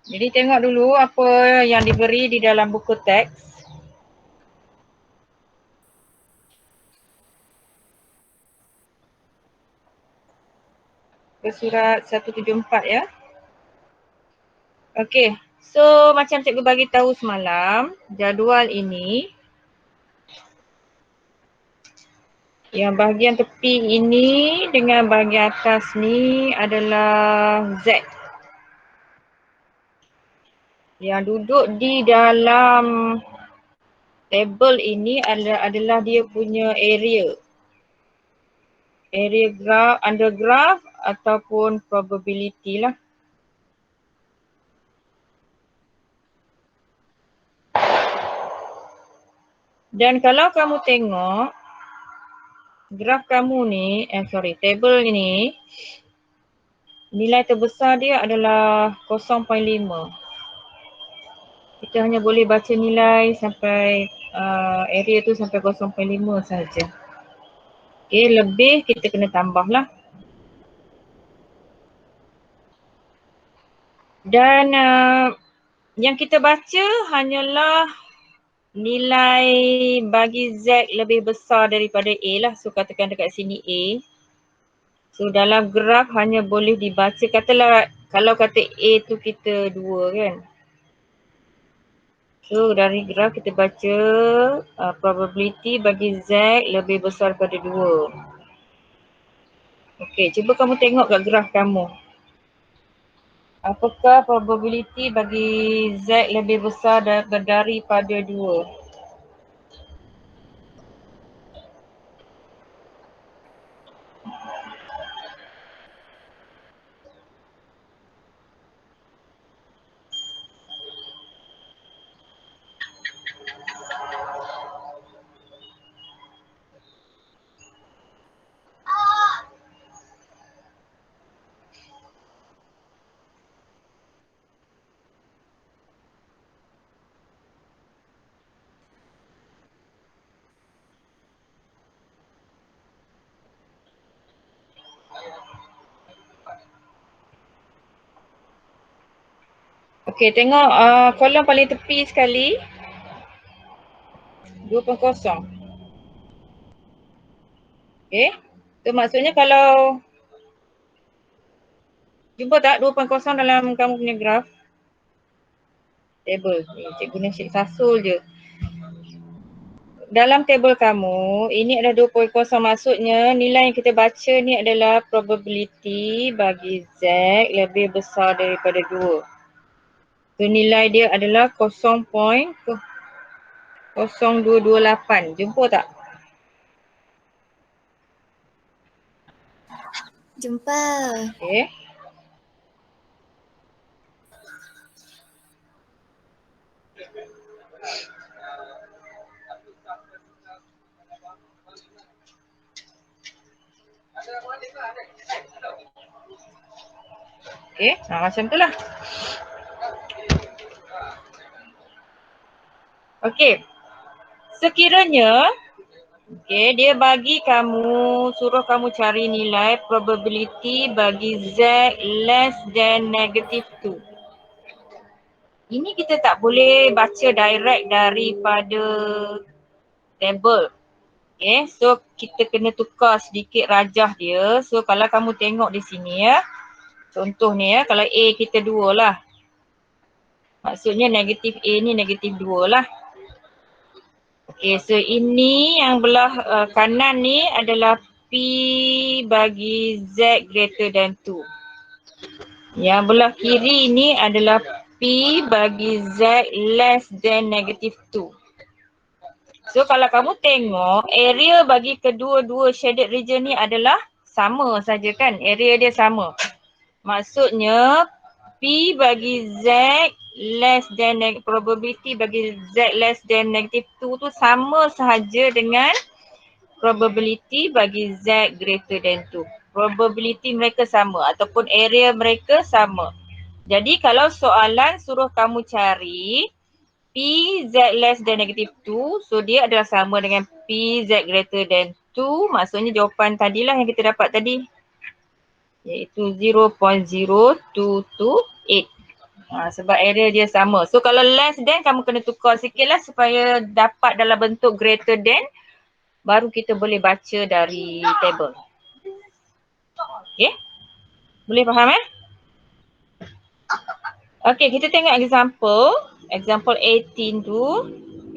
Jadi tengok dulu apa yang diberi di dalam buku teks. Ke surat 174 ya. Okey. So macam cikgu bagi tahu semalam, jadual ini yang bahagian tepi ini dengan bahagian atas ni adalah Z. Yang duduk di dalam tabel ini adalah dia punya area. Area graph, under graph ataupun probability lah. Dan kalau kamu tengok graf kamu ni, table ni, nilai terbesar dia adalah 0.5. Kita hanya boleh baca nilai sampai area tu sampai 0.5 saja. Okey, lebih kita kena tambah lah. Dan yang kita baca hanyalah nilai bagi Z lebih besar daripada A lah. So katakan dekat sini A. So dalam graf hanya boleh dibaca, katalah kalau kata A tu kita 2 kan. So dari graf kita baca probability bagi Z lebih besar daripada 2. Okey, cuba kamu tengok kat graf kamu. Apakah probability bagi Z lebih besar daripada 2? Okey, tengok kolom paling tepi sekali. 2.0. Okey. So maksudnya kalau jumpa tak 2.0 dalam kamu punya graf? Table. Cikgu ni asyik sasul je. Dalam table kamu, ini ada 2.0, maksudnya nilai yang kita baca ni adalah probability bagi Z lebih besar daripada 2. So nilai dia adalah 0.0228. Jumpa tak? Jumpa. Okey. Okey, macam tu lah. Okey. Sekiranya dia bagi kamu, suruh kamu cari nilai probability bagi Z less than -2. Ini kita tak boleh baca direct daripada table. Okay, so kita kena tukar sedikit rajah dia. So kalau kamu tengok di sini ya, contoh ni ya, kalau A kita 2 lah. Maksudnya negatif A ni negatif 2 lah. Okay, so ini yang belah kanan ni adalah P bagi Z greater than 2. Yang belah kiri ni adalah P bagi Z less than -2. So kalau kamu tengok area bagi kedua-dua shaded region ni adalah sama saja kan, area dia sama. Maksudnya P bagi Z less than probability bagi Z less than -2 tu sama sahaja dengan probability bagi Z greater than 2. Probability mereka sama ataupun area mereka sama. Jadi kalau soalan suruh kamu cari P Z less than -2, so dia adalah sama dengan P Z greater than 2, maksudnya jawapan tadilah yang kita dapat tadi, iaitu 0.0228. Sebab area dia sama. So kalau less than kamu kena tukar sikit lah supaya dapat dalam bentuk greater than. Baru kita boleh baca dari table. Okay. Boleh faham Okay, kita tengok example. Example 18 tu.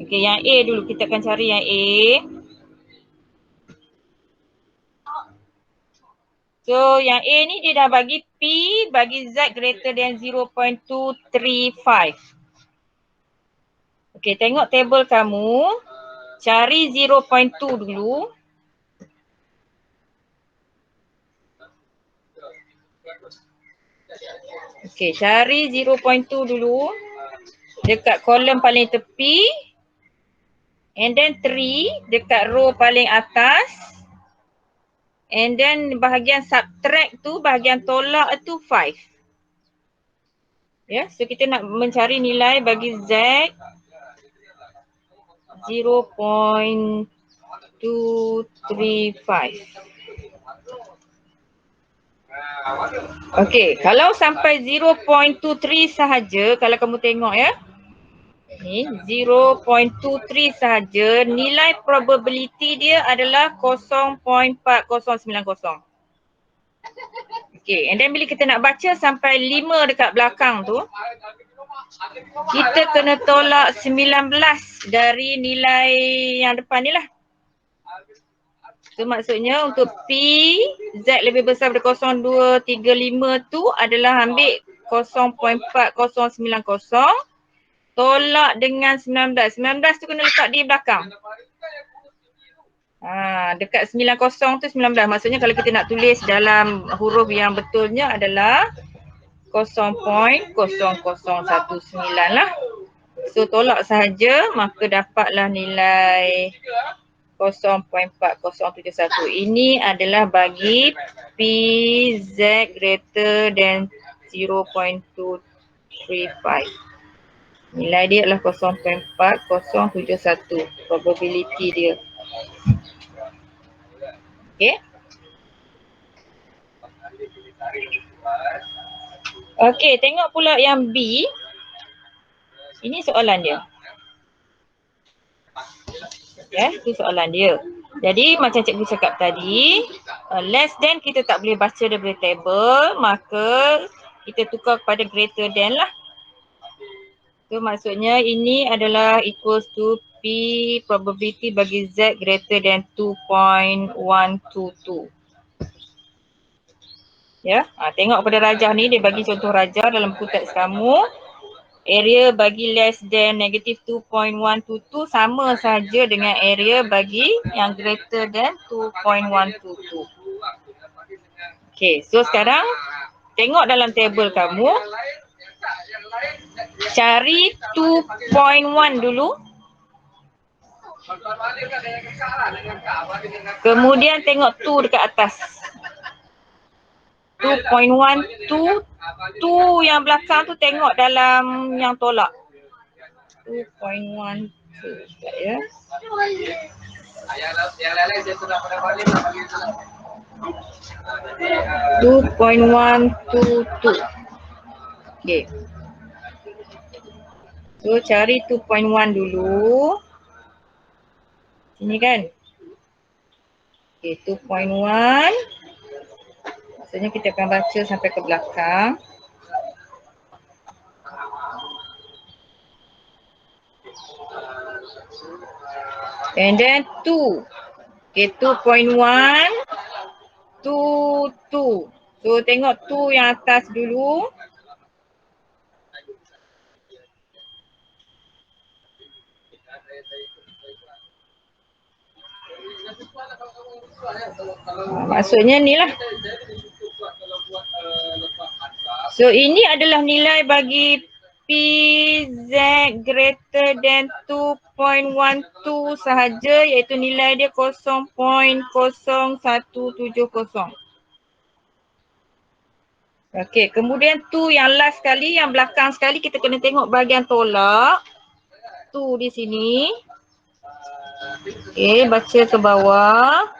Okay, yang A dulu. Kita akan cari yang A. So, yang A ni dia dah bagi P bagi Z greater than 0.235. Okay, tengok table kamu. Cari 0.2 dulu. Okay, cari 0.2 dulu. Dekat kolom paling tepi. And then 3 dekat row paling atas. And then bahagian subtract tu, bahagian tolak tu 5. Ya, so kita nak mencari nilai bagi Z 0.235. Okey, kalau sampai 0.23 sahaja, kalau kamu tengok ya. Ni 0.23 sahaja, nilai probability dia adalah 0.4090. Okay, and then bila kita nak baca sampai 5 dekat belakang tu, kita kena tolak 19 dari nilai yang depan ni lah. So maksudnya untuk P, Z lebih besar daripada 0.235 tu adalah ambil 0.4090 tolak dengan 19. 19 tu kena letak di belakang. Dekat 90 tu 19. Maksudnya kalau kita nak tulis dalam huruf yang betulnya adalah 0.0019 lah. So tolak sahaja maka dapatlah nilai 0.4071. Ini adalah bagi PZ greater than 0.235. Nilai dia adalah 0.4071. Probability dia. Okay. Okay, tengok pula yang B. Ini soalan dia. Itu soalan dia. Jadi macam cikgu cakap tadi, less than kita tak boleh baca daripada table, maka kita tukar kepada greater than lah. So maksudnya ini adalah equals to P probability bagi Z greater than 2.122. Ya, tengok pada rajah ni, dia bagi contoh rajah dalam buku teks kamu. Area bagi less than negative 2.122 sama saja dengan area bagi yang greater than 2.122. Okay, so sekarang tengok dalam table kamu. Cari 2.1 dulu. Kemudian tengok 2 dekat atas. 2.12 tu yang belakang tu tengok dalam yang tolak. 2.12 ya. 2.122. Okay. So cari 2.1 dulu. Sini kan. Okay, 2.1. Maksudnya kita akan baca sampai ke belakang. And then 2. Okay, 2.1. 2. So tengok 2 yang atas dulu. Maksudnya ni lah. So ini adalah nilai bagi PZ greater than 2.12 sahaja, iaitu nilai dia 0.0170. Okey, kemudian tu yang last sekali, yang belakang sekali kita kena tengok bahagian tolak. Tu di sini. Okey, baca ke bawah.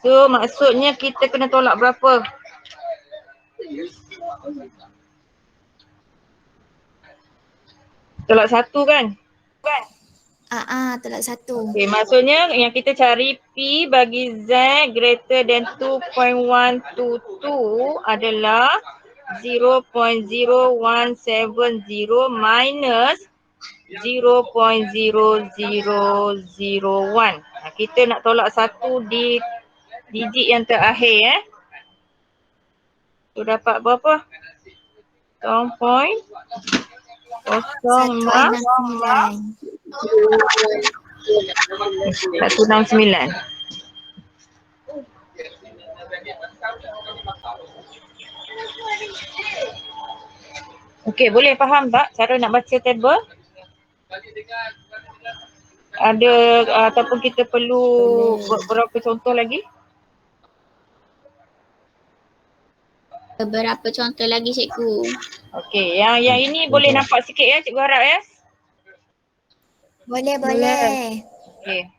So maksudnya kita kena tolak berapa? Tolak 1 kan? Tolak 1. Okey, maksudnya yang kita cari P bagi Z greater than 2.122 adalah 0.0170 minus 0.0001. Kita nak tolak 1 di digit yang terakhir Tu dapat berapa? 0.06 169. Okey, boleh faham tak cara nak baca table? Ada ataupun kita perlu beberapa contoh lagi? Beberapa contoh lagi cikgu. Okey, yang ini boleh nampak sikit ya cikgu harap ya. Boleh. Okey.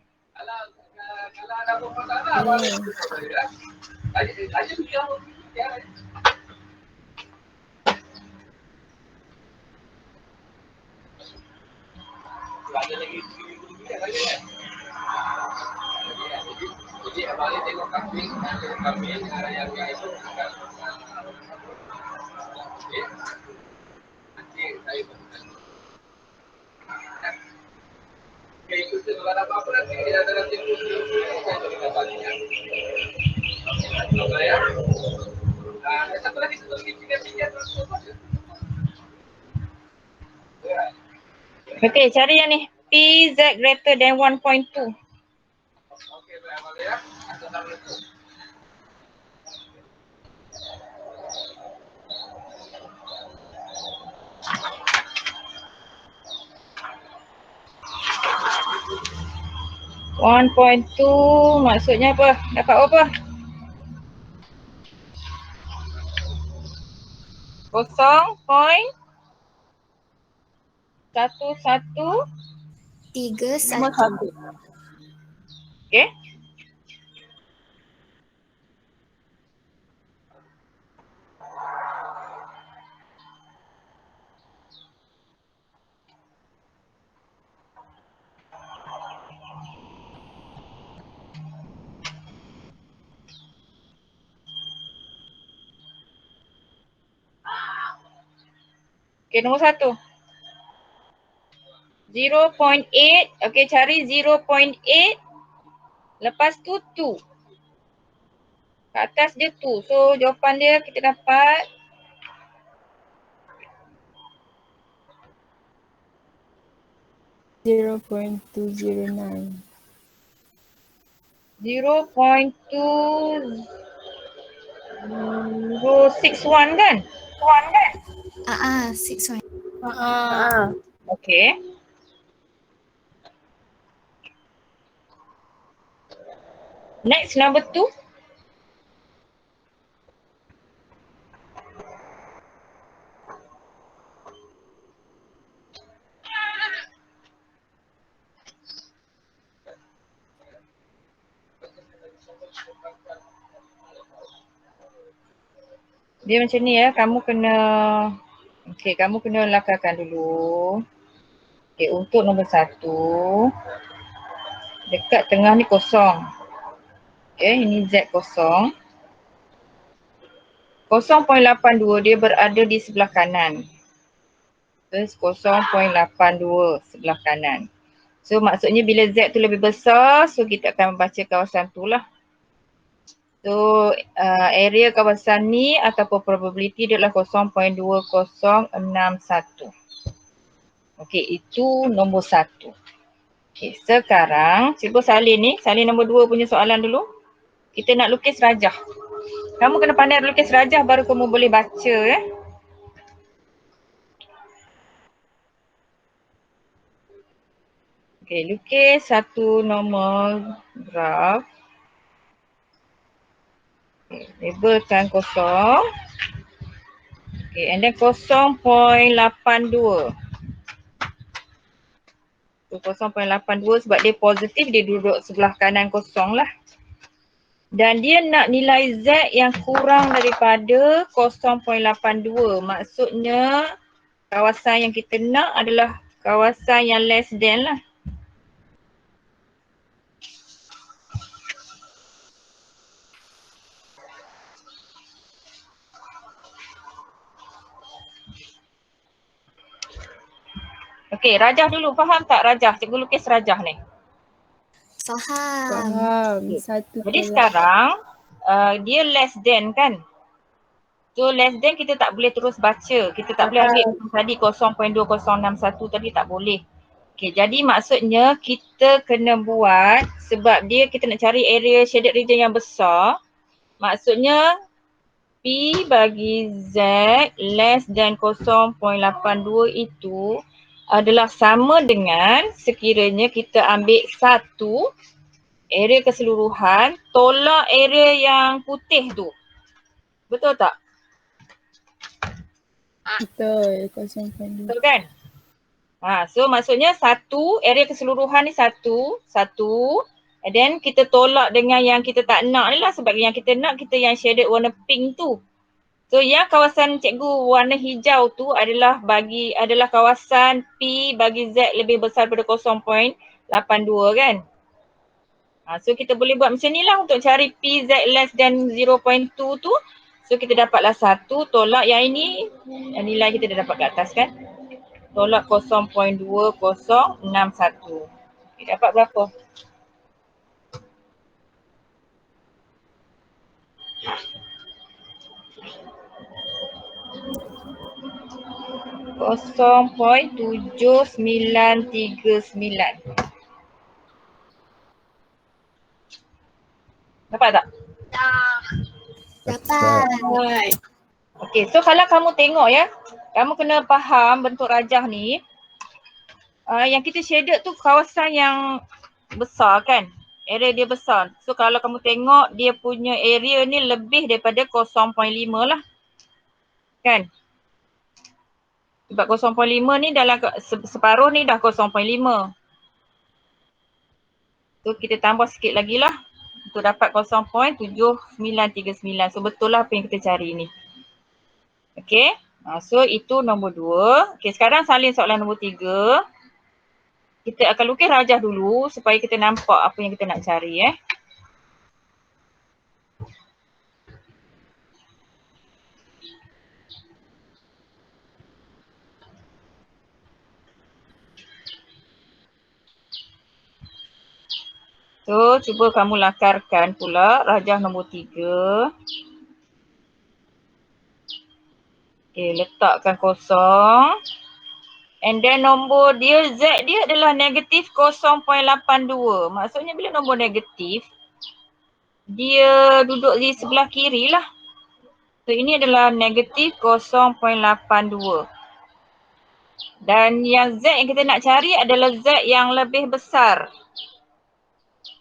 Okey, cari yang ni. PZ greater than 1.2. One point two maksudnya apa? Dapat apa? Kosong point 11 31. Okey. Okey, nombor 1. 0.8. Okey, cari 0.8. Lepas tu 2. Kat atas dia 2. So, jawapan dia kita dapat 0.209. 0.2061 kan? 61. Okey. Next, number 2. Dia macam ni ya, kamu kena lakarkan dulu. Okey, untuk nombor 1, dekat tengah ni kosong. Okey, ini Z kosong. 0.82 dia berada di sebelah kanan. Terus 0.82 sebelah kanan. So maksudnya bila Z tu lebih besar, so kita akan membaca kawasan tu lah. So area kawasan ni ataupun probability dia adalah 0.2061. Okey, itu nombor 1. Okey, sekarang cikgu salin nombor 2 punya soalan dulu. Kita nak lukis rajah. Kamu kena pandai lukis rajah baru kamu boleh baca ya. Okey, lukis satu nombor graf. Okay, labelkan kosong. Okay, and then 0.82. So 0.82 sebab dia positif, dia duduk sebelah kanan kosong lah. Dan dia nak nilai Z yang kurang daripada 0.82. Maksudnya kawasan yang kita nak adalah kawasan yang less than lah. Okey, rajah dulu. Faham tak rajah? Cikgu lukis rajah ni. Faham. Faham. Okay. Satu Jadi tolak. sekarang dia less than kan? So less than kita tak boleh terus baca. Kita tak boleh ambil macam tadi 0.2061 tadi tak boleh. Okay, jadi maksudnya kita kena buat sebab dia kita nak cari area shaded region yang besar. Maksudnya P bagi Z less than 0.82 itu adalah sama dengan sekiranya kita ambil satu area keseluruhan tolak area yang putih tu. Betul tak? Betul. 0.2. Betul kan? So maksudnya satu, area keseluruhan ni satu, and then kita tolak dengan yang kita tak nak ni lah sebab yang kita nak kita yang shaded warna pink tu. So yang kawasan cikgu warna hijau tu adalah kawasan P bagi Z lebih besar daripada 0.82 kan? So kita boleh buat macam ni lah untuk cari PZ less than 0.2 tu. So kita dapatlah satu tolak yang ini, nilai kita dah dapat kat atas kan? Tolak 0.2061. Okay, dapat berapa? Kosong point 7939. Dapat tak? Dapat. Okay, so kalau kamu tengok ya, kamu kena faham bentuk rajah ni. Yang kita shaded tu kawasan yang besar kan? Area dia besar. So kalau kamu tengok dia punya area ni lebih daripada 0.5 lah. Kan? Sebab 0.5 ni dalam separuh ni dah 0.5. So kita tambah sikit lagi lah untuk dapat 0.7939. So betul lah apa yang kita cari ni. Okay. So itu nombor 2. Okay, sekarang salin soalan nombor 3. Kita akan lukis rajah dulu supaya kita nampak apa yang kita nak cari So cuba kamu lakarkan pula rajah nombor 3. Okay, letakkan kosong. And then nombor dia Z dia adalah negatif 0.82. Maksudnya bila nombor negatif, dia duduk di sebelah kiri lah. So ini adalah negatif 0.82. Dan yang Z yang kita nak cari adalah Z yang lebih besar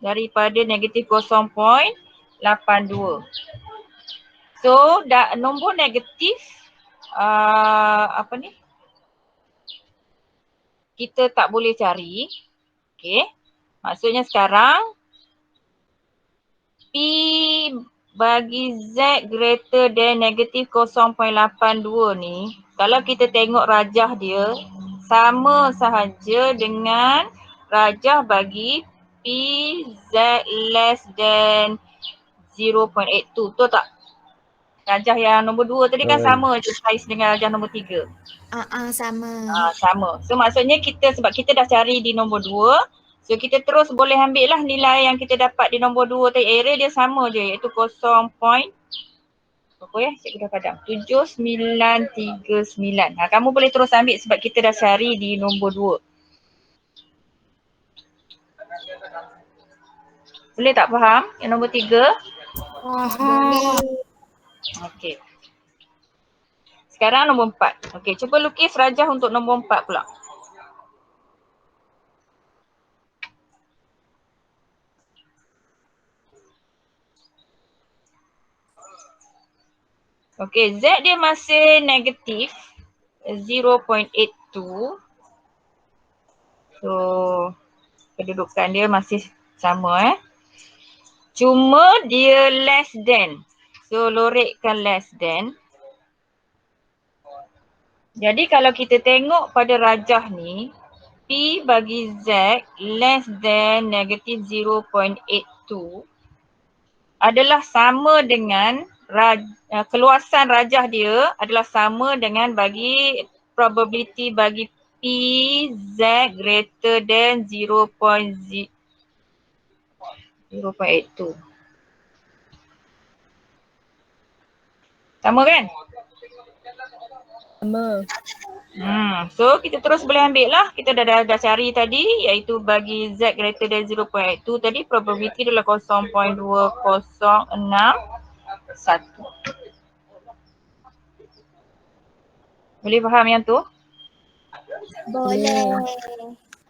daripada negatif 0.82. So nombor negatif kita tak boleh cari. Okay. Maksudnya sekarang P bagi Z greater than negatif 0.82 ni, kalau kita tengok rajah dia sama sahaja dengan rajah bagi P Z less than 0.82. Betul tak? Rajah yang nombor 2 tadi kan sama je saiz dengan rajah nombor 3. Sama. Sama. So maksudnya sebab kita dah cari di nombor 2, so kita terus boleh ambil lah nilai yang kita dapat di nombor 2 tadi. Area dia sama je iaitu cikgu dah padam. 7939. Kamu boleh terus ambil sebab kita dah cari di nombor 2. Boleh tak faham yang nombor 3? Boleh. Okey. Sekarang nombor 4. Okey, cuba lukis rajah untuk nombor 4 pula. Okey, Z dia masih negatif 0.82. So, kedudukan dia masih sama Cuma dia less than. So, lorekkan less than. Jadi kalau kita tengok pada rajah ni, P bagi Z less than negative 0.82 adalah sama dengan keluasan rajah dia adalah sama dengan bagi probability bagi P Z greater than 0.82. Sama kan? Sama. So kita terus boleh ambil lah. Kita dah cari tadi iaitu bagi Z greater than 0.82 tadi probability adalah 0.2061. Boleh faham yang tu? Boleh.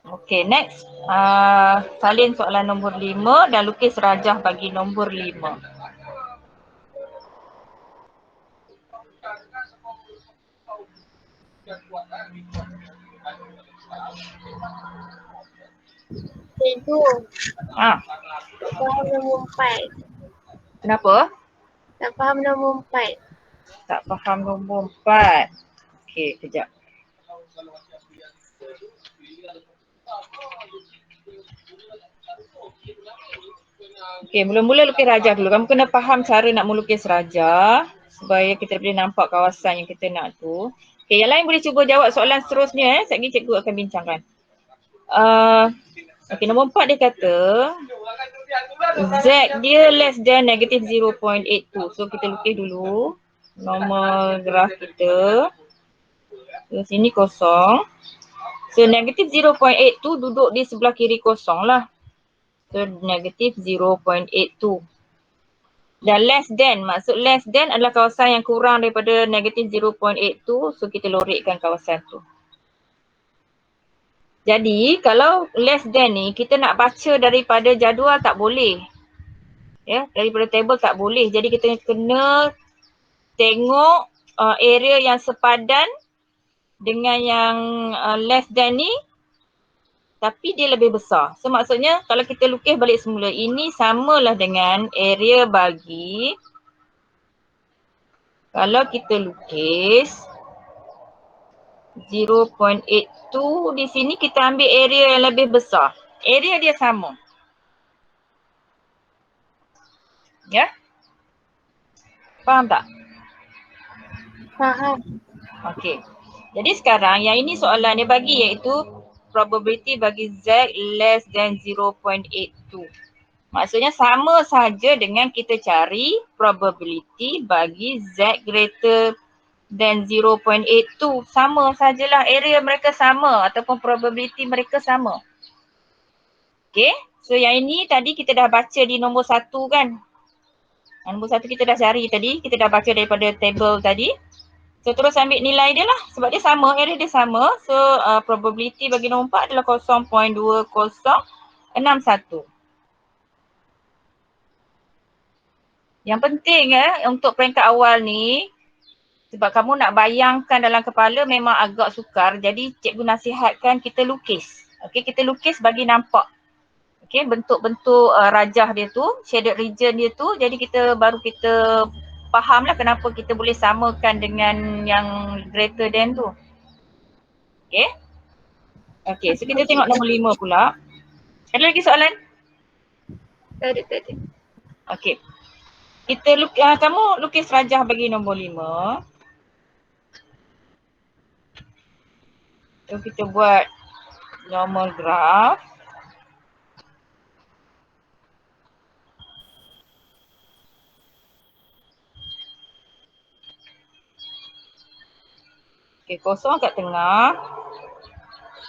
Okay, next. Salin soalan nombor 5 dan lukis rajah bagi nombor 5. Cikgu, Ah, tak faham nombor 4. kenapa? Tak faham nombor 4. Tak faham nombor 4. Okay, kejap. Okay, mula-mula lukis rajah dulu. Kamu kena faham cara nak melukis rajah supaya kita boleh nampak kawasan yang kita nak tu. Okay, yang lain boleh cuba jawab soalan seterusnya. Sekejap lagi cikgu akan bincangkan. Okay, nombor 4 dia kata Z dia less than negative 0.82. So kita lukis dulu nombor graf kita. So, sini kosong. So negative 0.82 duduk di sebelah kiri kosong lah. So negative 0.82. Dan less than, maksud less than adalah kawasan yang kurang daripada negative 0.82. So kita lorekkan kawasan tu. Jadi kalau less than ni kita nak baca daripada jadual tak boleh. Ya, daripada table tak boleh. Jadi kita kena tengok area yang sepadan dengan yang less than ni tapi dia lebih besar. So maksudnya kalau kita lukis balik semula, ini samalah dengan area bagi kalau kita lukis 0.82 di sini kita ambil area yang lebih besar. Area dia sama. Ya? Faham tak? Faham. Okey. Jadi sekarang yang ini soalan dia bagi iaitu probability bagi Z less than 0.82. Maksudnya sama saja dengan kita cari probability bagi Z greater than 0.82. Sama sajalah, area mereka sama ataupun probability mereka sama. Okay, so yang ini tadi kita dah baca di nombor 1 kan. Nombor 1 kita dah cari tadi, kita dah baca daripada table tadi. So terus ambil nilai dia lah sebab dia sama, area dia sama. So probability bagi nombor 4 adalah 0.2061. Yang penting untuk peringkat awal ni, sebab kamu nak bayangkan dalam kepala memang agak sukar. Jadi cikgu nasihatkan kita lukis. Okey, kita lukis bagi nampak. Okey, bentuk-bentuk rajah dia tu, shaded region dia tu. Jadi kita fahamlah kenapa kita boleh samakan dengan yang greater than tu. Okey. Okey, so kita tengok nombor 5 pula. Ada lagi soalan? Tak ada. Okey. Kamu lukis rajah bagi nombor 5. So kita buat normal graph. Okay, kosong kat tengah.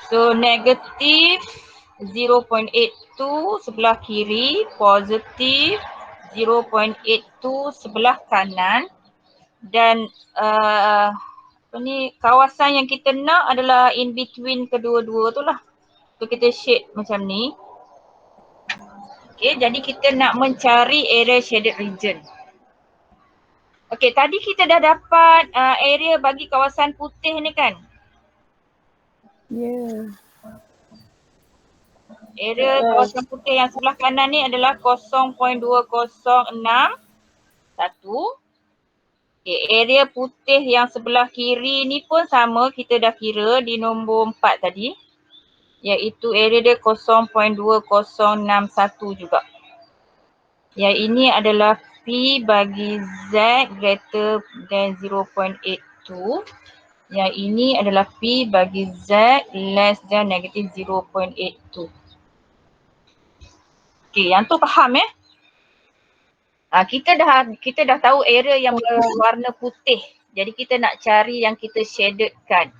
So negatif 0.82 sebelah kiri, positif 0.82 sebelah kanan. Dan kawasan yang kita nak adalah in between kedua-dua tu lah. So kita shade macam ni. Okay, jadi kita nak mencari area shaded region. Okay, tadi kita dah dapat area bagi kawasan putih ni kan? Ya. Area kawasan putih yang sebelah kanan ni adalah 0.2061. Okay, area putih yang sebelah kiri ni pun sama, kita dah kira di nombor 4 tadi. iaitu area dia 0.2061 juga. Yang ini adalah P bagi Z greater than 0.82. Yang ini adalah P bagi Z less than negative 0.82. Okey, yang tu faham ya? Kita dah tahu area yang berwarna putih. Jadi kita nak cari yang kita shadedkan.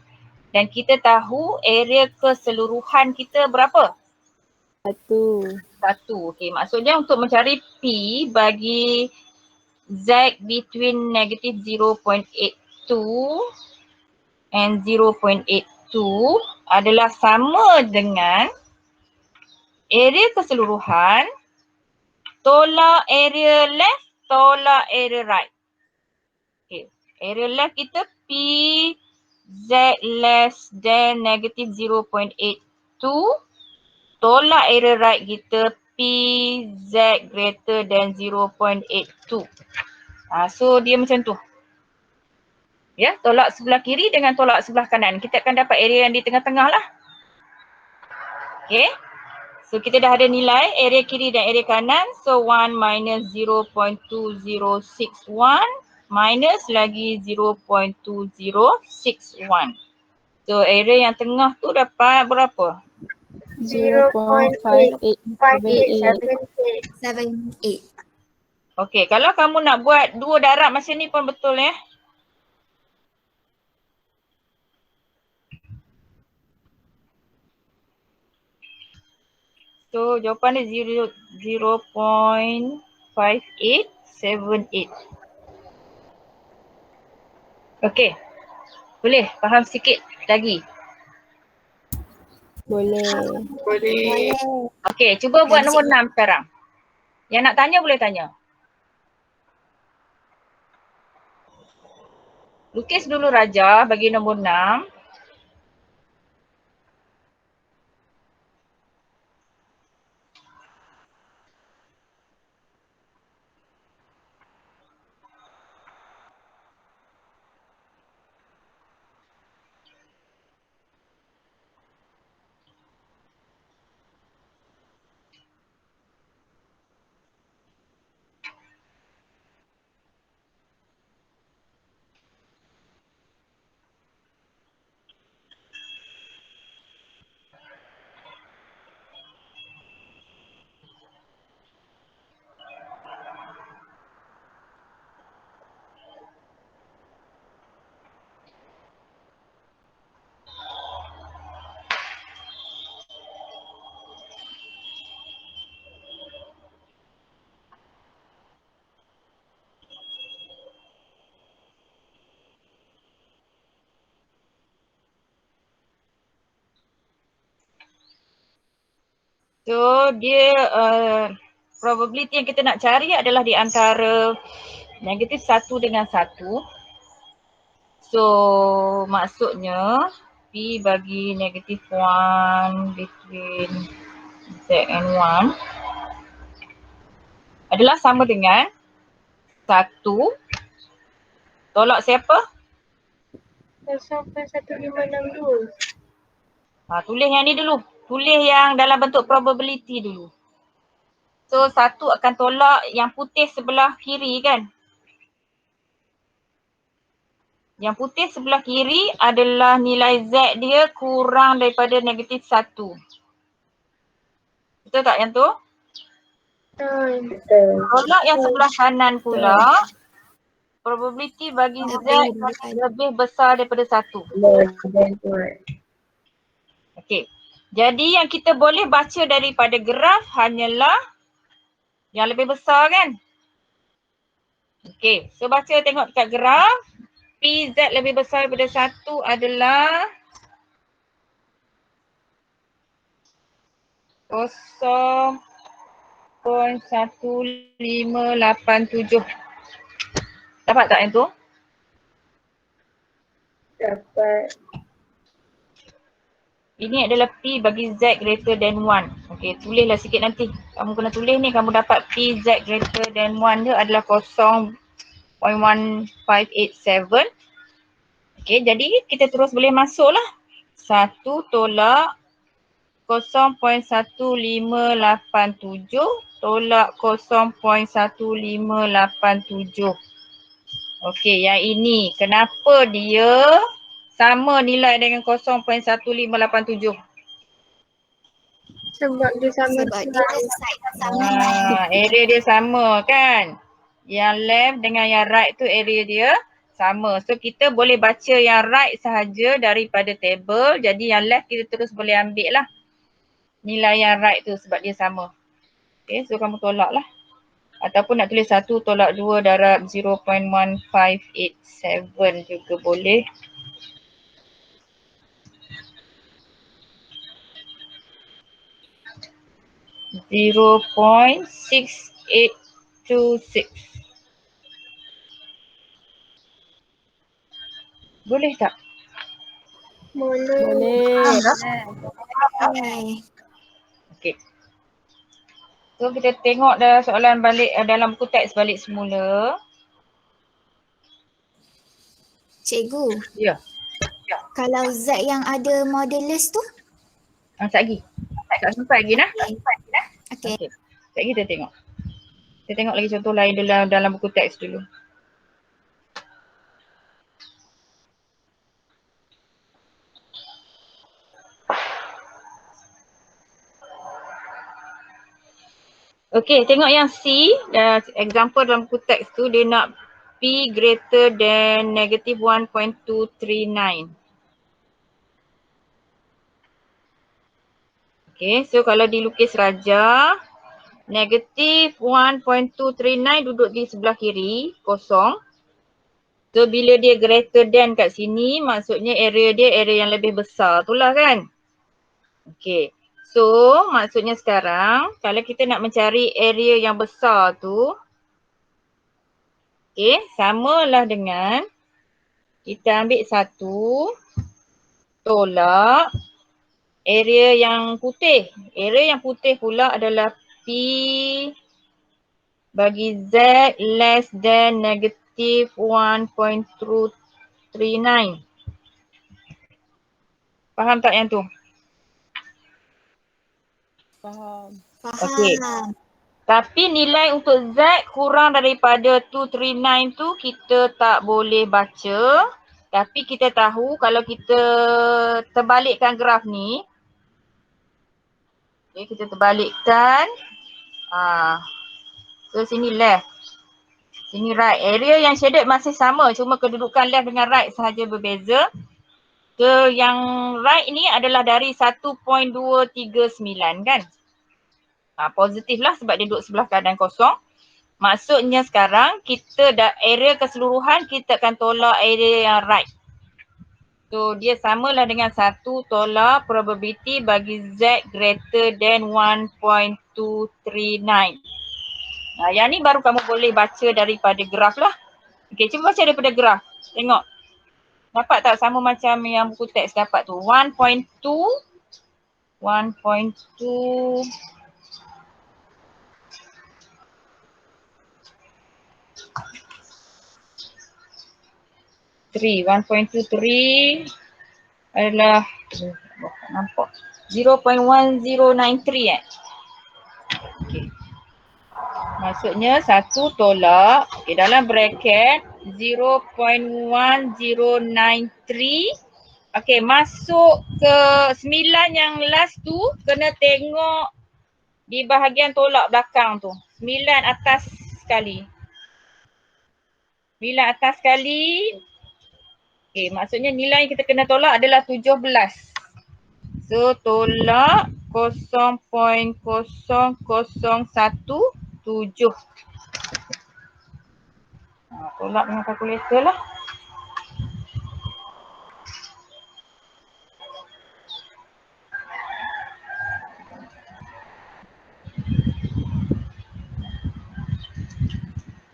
Dan kita tahu area keseluruhan kita berapa? 1. 1. Okey, maksudnya untuk mencari P bagi Z between negative 0.82 and 0.82 adalah sama dengan area keseluruhan tolak area left, tolak area right. Okay. Area left kita P Z less than negative 0.82. Tolak area right kita P Z greater than 0.82. So dia macam tu. Ya, tolak sebelah kiri dengan tolak sebelah kanan. Kita akan dapat area yang di tengah-tengah lah. Okay. So kita dah ada nilai area kiri dan area kanan. So 1 minus 0.2061 minus lagi 0.2061. So area yang tengah tu dapat berapa? 0.5878. Okey, kalau kamu nak buat dua darab macam ni pun betul ya. So jawapan dia 0.5878. Okey. Boleh faham sikit lagi? Boleh. Okey, cuba buat nombor 6 sekarang. Yang nak tanya boleh tanya. Lukis dulu Raja bagi nombor 6. So dia probability yang kita nak cari adalah di antara negatif 1 dengan 1. So maksudnya P bagi negatif 1 between Z and 1 adalah sama dengan 1 tolak siapa? 0.1562. Tulis yang ni dulu. Tulis yang dalam bentuk probability dulu. So 1 akan tolak yang putih sebelah kiri kan? Yang putih sebelah kiri adalah nilai Z dia kurang daripada negatif 1. Betul tak yang tu? Tolak yang sebelah kanan pula, probability bagi Z lebih besar daripada 1. Okey. Jadi yang kita boleh baca daripada graf hanyalah yang lebih besar kan? Okey. So baca tengok dekat graf. PZ lebih besar daripada 1 adalah 0.1587. Dapat tak yang tu? Dapat. Ini adalah P bagi Z greater than 1. Okey, tulislah sikit nanti. Kamu kena tulis ni, kamu dapat P Z greater than 1 dia adalah 0.1587. Okey, jadi kita terus boleh masuk lah. 1 tolak 0.1587 tolak 0.1587. Okey, yang ini kenapa dia sama nilai dengan 0.1587? Sebab dia sama Sebab dia side sama. Area dia sama kan? Yang left dengan yang right tu area dia sama. So kita boleh baca yang right sahaja daripada table. Jadi yang left kita terus boleh ambil lah nilai yang right tu sebab dia sama. Okay, so kamu tolak lah. Ataupun nak tulis 1 tolak 2 darab 0.1587 juga boleh. Zero point 6826. Boleh tak? Boleh. Boleh. Okey. So kita tengok dah soalan balik dalam buku teks balik semula. Cikgu, Ya. kalau Z yang ada modulus tu? Sekejap lagi. Tak sampai lagi nah. Okey. Okey. Okey. Sekejap lagi kita tengok. Kita tengok lagi contoh lain dalam buku teks dulu. Okey, tengok yang C. Example dalam buku teks tu dia nak P greater than negative 1.239. Okey, so kalau dilukis raja, negative 1.239 duduk di sebelah kiri, kosong. So bila dia greater than kat sini, maksudnya area dia area yang lebih besar tu lah kan. Okey, so maksudnya sekarang kalau kita nak mencari area yang besar tu, okey, samalah dengan kita ambil 1 tolak area yang putih. Area yang putih pula adalah P bagi Z less than negative 1.239. Faham tak yang tu? Faham. Okey. Tapi nilai untuk Z kurang daripada 239 tu kita tak boleh baca. Tapi kita tahu kalau kita terbalikkan graf ni. Okay, kita terbalikkan. So sini left. Sini right. Area yang shaded masih sama. Cuma kedudukan left dengan right sahaja berbeza. Yang right ni adalah dari 1.239 kan. Positif lah sebab dia duduk sebelah kanan kosong. Maksudnya sekarang kita dah area keseluruhan kita akan tolak area yang right. So dia samalah dengan 1 tolak probability bagi Z greater than 1.239. Yang ni baru kamu boleh baca daripada graf lah. Okay, cuba baca daripada graf. Tengok. Dapat tak sama macam yang buku teks dapat tu? 1.2 1.23 adalah nampak 0.1093 Okay. Maksudnya 1 tolak dalam bracket 0.1093. Okey, masuk ke 9 yang last tu kena tengok di bahagian tolak belakang tu. 9 atas sekali. 9 atas sekali. Okey, maksudnya nilai yang kita kena tolak adalah 17. So tolak 0.0017. Tolak dengan kalkulator lah.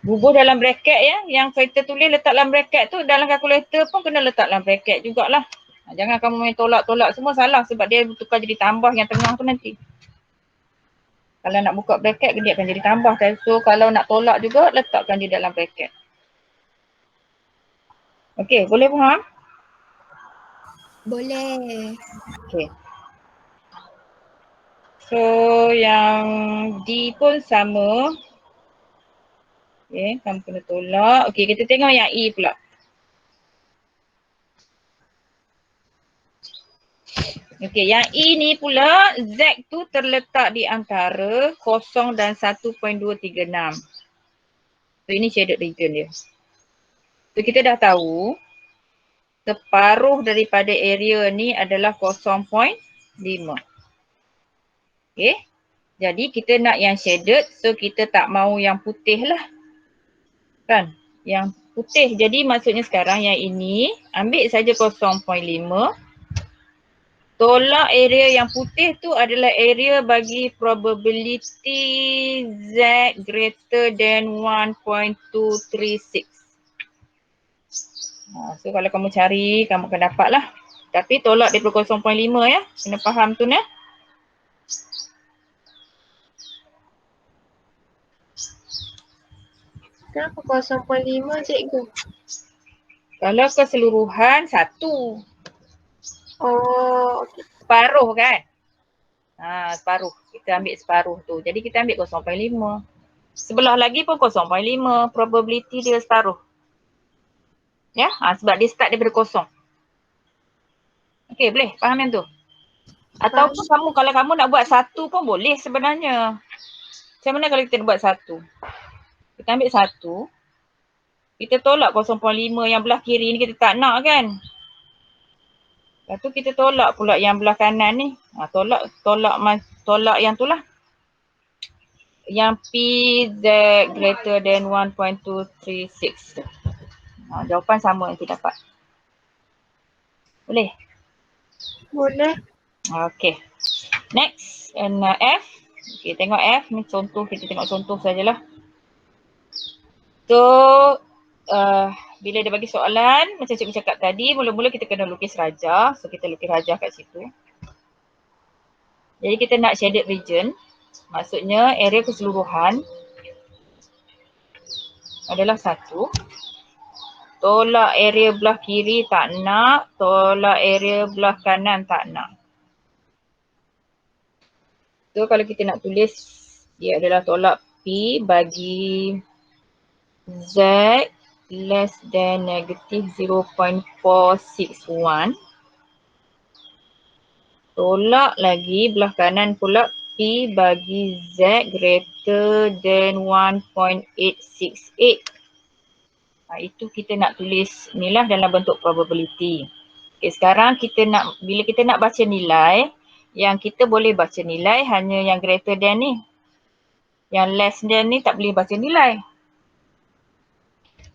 Bubuh dalam bracket ya. Yang kita tulis letak dalam bracket tu dalam kalkulator pun kena letak dalam bracket jugalah. Jangan kamu main tolak-tolak semua salah sebab dia tukar jadi tambah yang tengah tu nanti. Kalau nak buka bracket dia akan jadi tambah. So kalau nak tolak juga letakkan di dalam bracket. Okey, boleh faham? Boleh. Okey. So yang D pun sama. Okay, kamu kena tolak. Okay, kita tengok yang E pula. Okay, yang E ni pula Z tu terletak di antara 0 dan 1.236. So ini shaded region dia. So kita dah tahu separuh daripada area ni adalah 0.5. Okay. Jadi kita nak yang shaded, so kita tak mau yang putih lah. Kan? Yang putih. Jadi maksudnya sekarang yang ini ambil saja 0.5. Tolak area yang putih tu adalah area bagi probability Z greater than 1.236. So kalau kamu cari, kamu akan dapat lah. Tapi tolak daripada 0.5 ya. Kena faham tu nah. Kenapa 0.5 cikgu? Kalau keseluruhan, 1. Oh, okey. Separuh kan? Separuh. Kita ambil separuh tu. Jadi kita ambil 0.5. Sebelah lagi pun 0.5. Probability dia separuh. Ya, sebab dia start daripada 0. Okey, boleh? Faham yang tu? Ataupun kamu, kalau kamu nak buat 1 pun boleh sebenarnya. Macam mana kalau kita nak buat 1? Kita ambil 1. Kita tolak 0.5 yang belah kiri ni kita tak nak kan? Lepas tu kita tolak pula yang belah kanan ni. Tolak yang tu lah. Yang PZ greater than 1.236 tu. Jawapan sama nanti dapat. Boleh? Boleh. Okay. Next. And F. Okay, tengok F ni contoh. Kita tengok contoh sajalah. So, bila dia bagi soalan, macam cikgu cakap tadi, mula-mula kita kena lukis rajah. So, kita lukis rajah kat situ. Jadi, kita nak shaded region. Maksudnya, area keseluruhan adalah 1. Tolak area belah kiri tak nak. Tolak area belah kanan tak nak. So, kalau kita nak tulis, dia adalah tolak P bagi Z less than negative 0.461. Tolak lagi belah kanan pula P bagi Z greater than 1.868. Itu kita nak tulis ni lah dalam bentuk probability. Okay, sekarang kita nak, bila kita nak baca nilai, yang kita boleh baca nilai hanya yang greater than ni. Yang less than ni tak boleh baca nilai.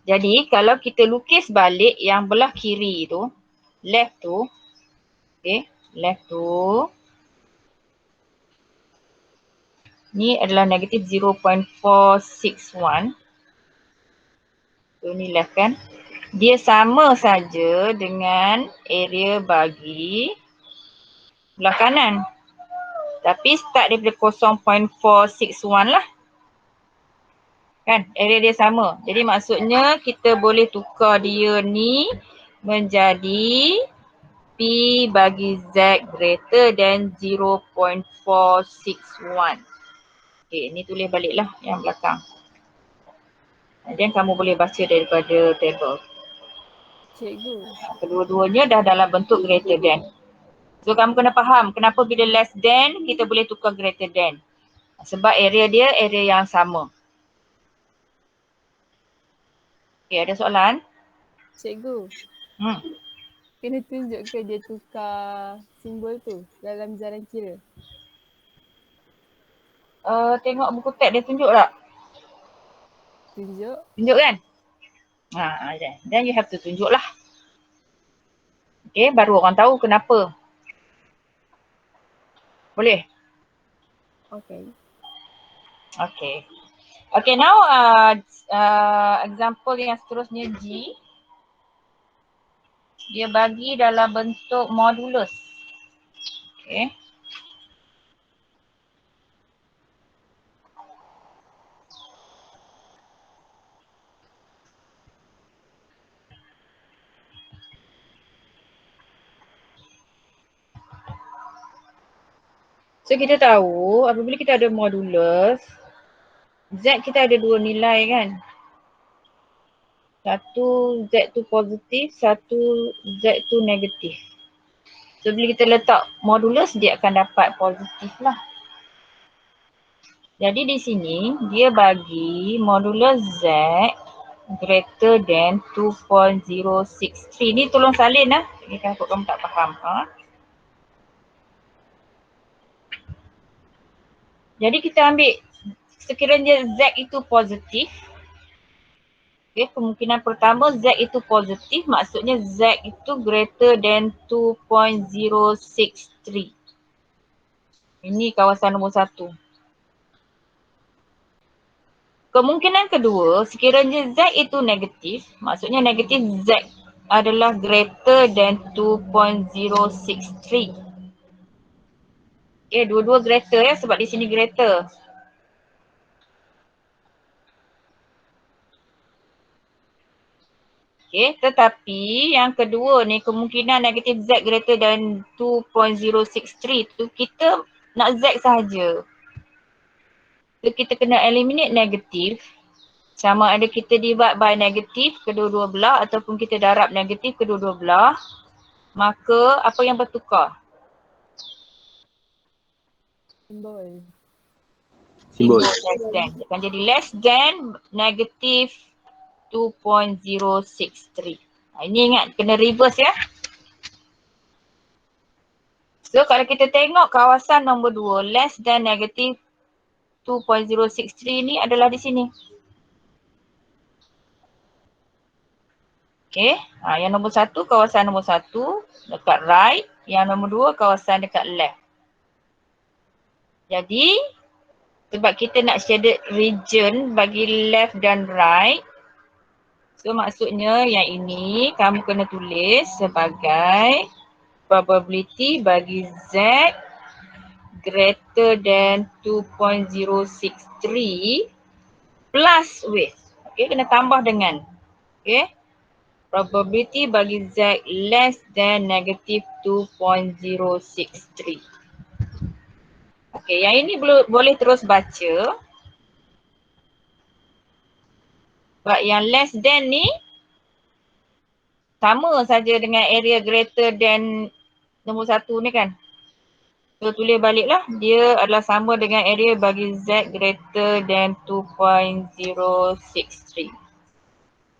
Jadi kalau kita lukis balik yang belah kiri tu, left tu, okay, left tu, ni adalah negatif 0.461. So ni left kan. Dia sama saja dengan area bagi belah kanan. Tapi start daripada 0.461 lah. Kan? Area dia sama. Jadi maksudnya kita boleh tukar dia ni menjadi P bagi Z greater than 0.461. Okay, ni tulis baliklah yang belakang. Dan kamu boleh baca daripada table. Cikgu. Kedua-duanya dah dalam bentuk greater than. So kamu kena faham kenapa bila less than kita boleh tukar greater than. Sebab area dia area yang sama. Okay, ada soalan? Cikgu. Kena tunjuk ke dia tukar simbol tu dalam jalan kira? Tengok buku teks dia tunjuk tak? Tunjuk. Tunjuk kan? Then you have to tunjuk lah. Okay, baru orang tahu kenapa. Boleh? Okay. Okay. Okay, now example yang seterusnya G. Dia bagi dalam bentuk modulus. Okay. So kita tahu apabila kita ada modulus, Z kita ada dua nilai kan. Satu Z tu positif, satu Z tu negatif. So bila kita letak modulus dia akan dapat positif lah. Jadi di sini dia bagi modulus Z greater than 2.063. Ni tolong salin lah. Ni takut kamu tak faham. Jadi kita ambil sekiranya Z itu positif. Okay, kemungkinan pertama Z itu positif maksudnya Z itu greater than 2.063. Ini kawasan nombor 1. Kemungkinan kedua, sekiranya Z itu negatif, maksudnya negatif Z adalah greater than 2.063. Okay, dua-dua greater ya sebab di sini greater. Okay, tetapi yang kedua ni kemungkinan negatif Z greater than 2.063 tu kita nak Z sahaja. So kita kena eliminate negatif. Sama ada kita divide by negatif kedua-dua belah ataupun kita darab negatif kedua-dua belah. Maka apa yang bertukar? Simbol. Simbol. Less than. Dia akan jadi less than negatif 2.063. Ini ingat kena reverse ya. So kalau kita tengok kawasan nombor 2 less than negatif 2.063 ni adalah di sini. Okay, yang nombor 1 kawasan nombor 1 dekat right, yang nombor 2 kawasan dekat left. Jadi sebab kita nak shaded region bagi left dan right, so maksudnya yang ini kamu kena tulis sebagai probability bagi Z greater than 2.063 plus width. Okay, kena tambah dengan. Okay, probability bagi Z less than negative 2.063. Okay, yang ini boleh terus baca. Sebab yang less than ni sama saja dengan area greater than nombor 1 ni kan. So tulis baliklah, dia adalah sama dengan area bagi Z greater than 2.063.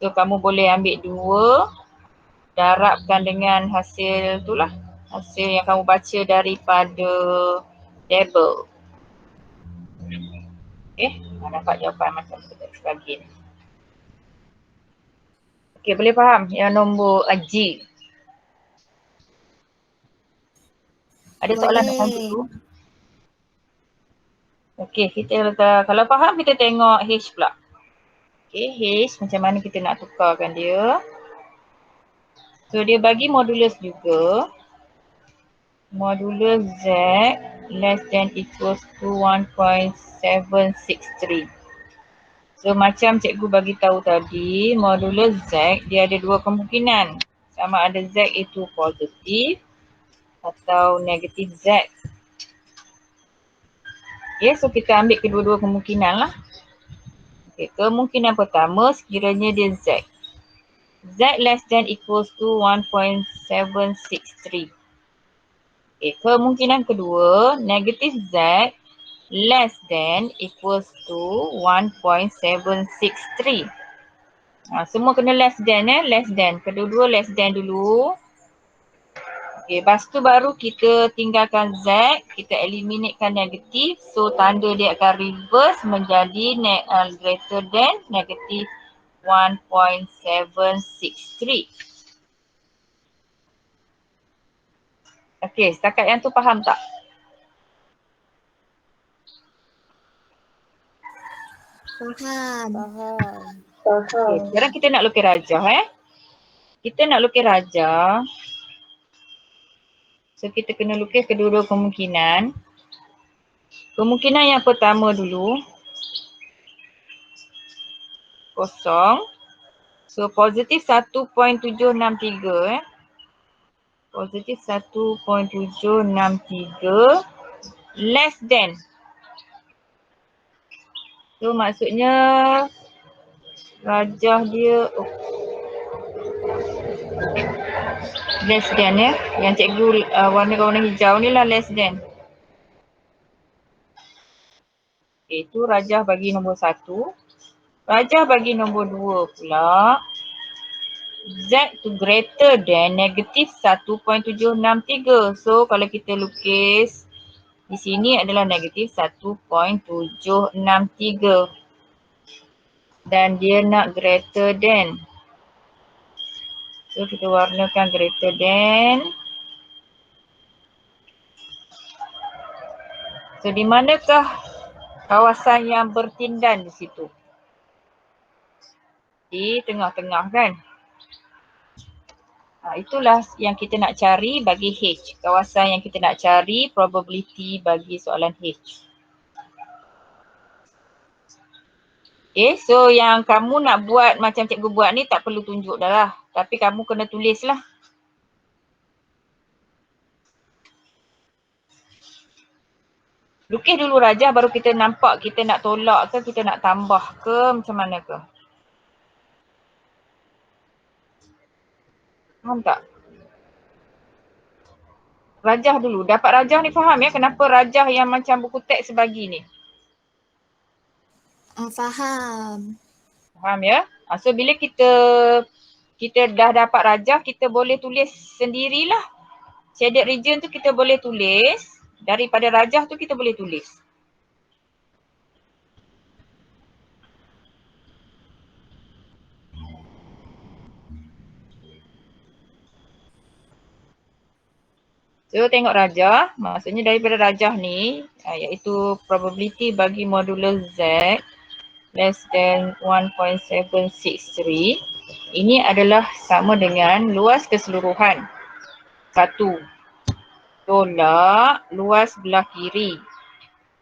So kamu boleh ambil 2, darabkan dengan hasil tu lah. Hasil yang kamu baca daripada table. Okay, dapat jawapan macam sebagainya. Okay, boleh faham yang nombor G. Ada soalan tentang tu? Okay, kita kalau faham kita tengok H pula. Okay, H macam mana kita nak tukarkan dia. So dia bagi modulus juga. Modulus Z less than equals to 1.763. So macam cikgu bagi tahu tadi, modulus Z dia ada dua kemungkinan. Sama ada Z itu positif atau negatif Z. Okay, so kita ambil kedua-dua kemungkinan lah. Okay, kemungkinan pertama sekiranya dia Z. Z less than equals to 1.763. Okay, kemungkinan kedua negatif Z less than equals to 1.763. Semua kena less than less than. Kedua-dua less than dulu. Okay, lepas tu baru kita tinggalkan Z, kita eliminatekan negatif. So tanda dia akan reverse menjadi greater than negatif 1.763. Okay, setakat yang tu faham tak? Faham. Okay, sekarang kita nak lukis rajah Kita nak lukis rajah. So kita kena lukis kedua-dua kemungkinan. Kemungkinan yang pertama dulu. Kosong. So positif 1.763 Positif 1.763 less than. So maksudnya rajah dia less than ya. Yang cikgu warna hijau ni lah less than. Itu rajah bagi nombor 1. Rajah bagi nombor 2 pula. Z tu greater than negatif 1.763. So kalau kita lukis di sini adalah negatif 1.763. Dan dia nak greater than. So kita warnakan greater than. So di manakah kawasan yang bertindan di situ? Di tengah-tengah kan? Itulah yang kita nak cari bagi H. Kawasan yang kita nak cari probability bagi soalan H. Okay, so yang kamu nak buat macam cikgu buat ni tak perlu tunjuk dah lah. Tapi kamu kena tulis lah. Lukis dulu rajah baru kita nampak kita nak tolak ke, kita nak tambah ke, macam mana ke. Faham tak? Rajah dulu. Dapat rajah ni faham ya kenapa rajah yang macam buku teks sebagi ni? Faham. Faham ya? So bila kita dah dapat rajah, kita boleh tulis sendirilah. Shaded region tu kita boleh tulis. Daripada rajah tu kita boleh tulis. So tengok rajah, maksudnya daripada rajah ni iaitu probability bagi modulus Z less than 1.763. Ini adalah sama dengan luas keseluruhan 1 tolak luas belah kiri.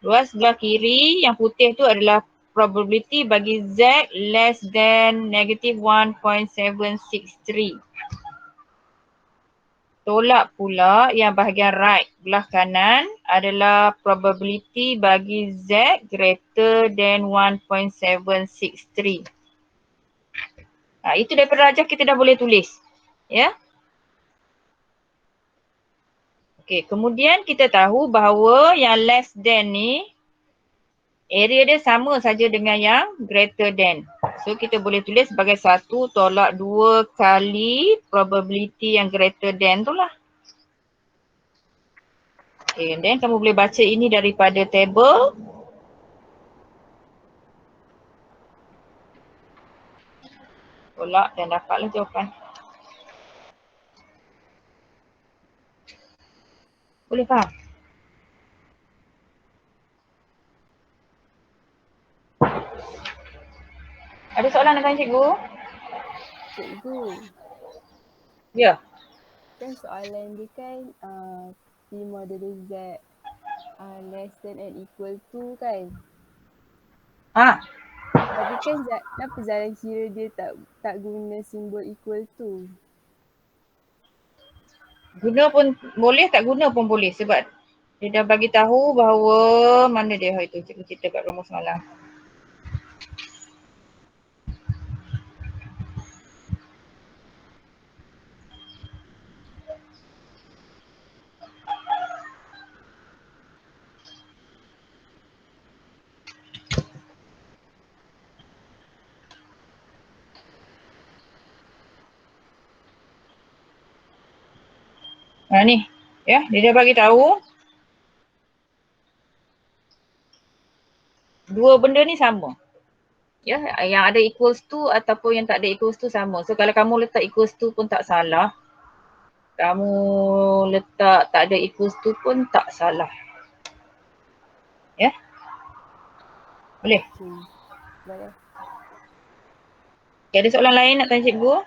Luas belah kiri yang putih tu adalah probability bagi Z less than negative 1.763. Tolak pula yang bahagian right belah kanan adalah probability bagi Z greater than 1.763. Itu daripada rajah kita dah boleh tulis. Ya. Okey, kemudian kita tahu bahawa yang less than ni area dia sama saja dengan yang greater than. So kita boleh tulis sebagai 1 tolak 2 kali probability yang greater than tu lah. Okay, and then kamu boleh baca ini daripada table. Tolak dan dapatlah jawapan. Boleh faham? Ada soalan nak tanya cikgu? Cikgu, Ya. kan soalan dia kan P modulus Z less than and equal to kan? Tapi kan kenapa jalan kira dia tak guna simbol equal to? Guna pun boleh, tak guna pun boleh sebab dia dah bagi tahu bahawa mana dia itu cikgu cerita kat rumus semalam. Ni, ya, dia dah bagi tahu dua benda ni sama. Ya, yang ada equals to ataupun yang tak ada equals to sama. So kalau kamu letak equals to pun tak salah. Kamu letak tak ada equals to pun tak salah. Ya? Boleh? Boleh. Okay, ada soalan lain nak tanya cikgu?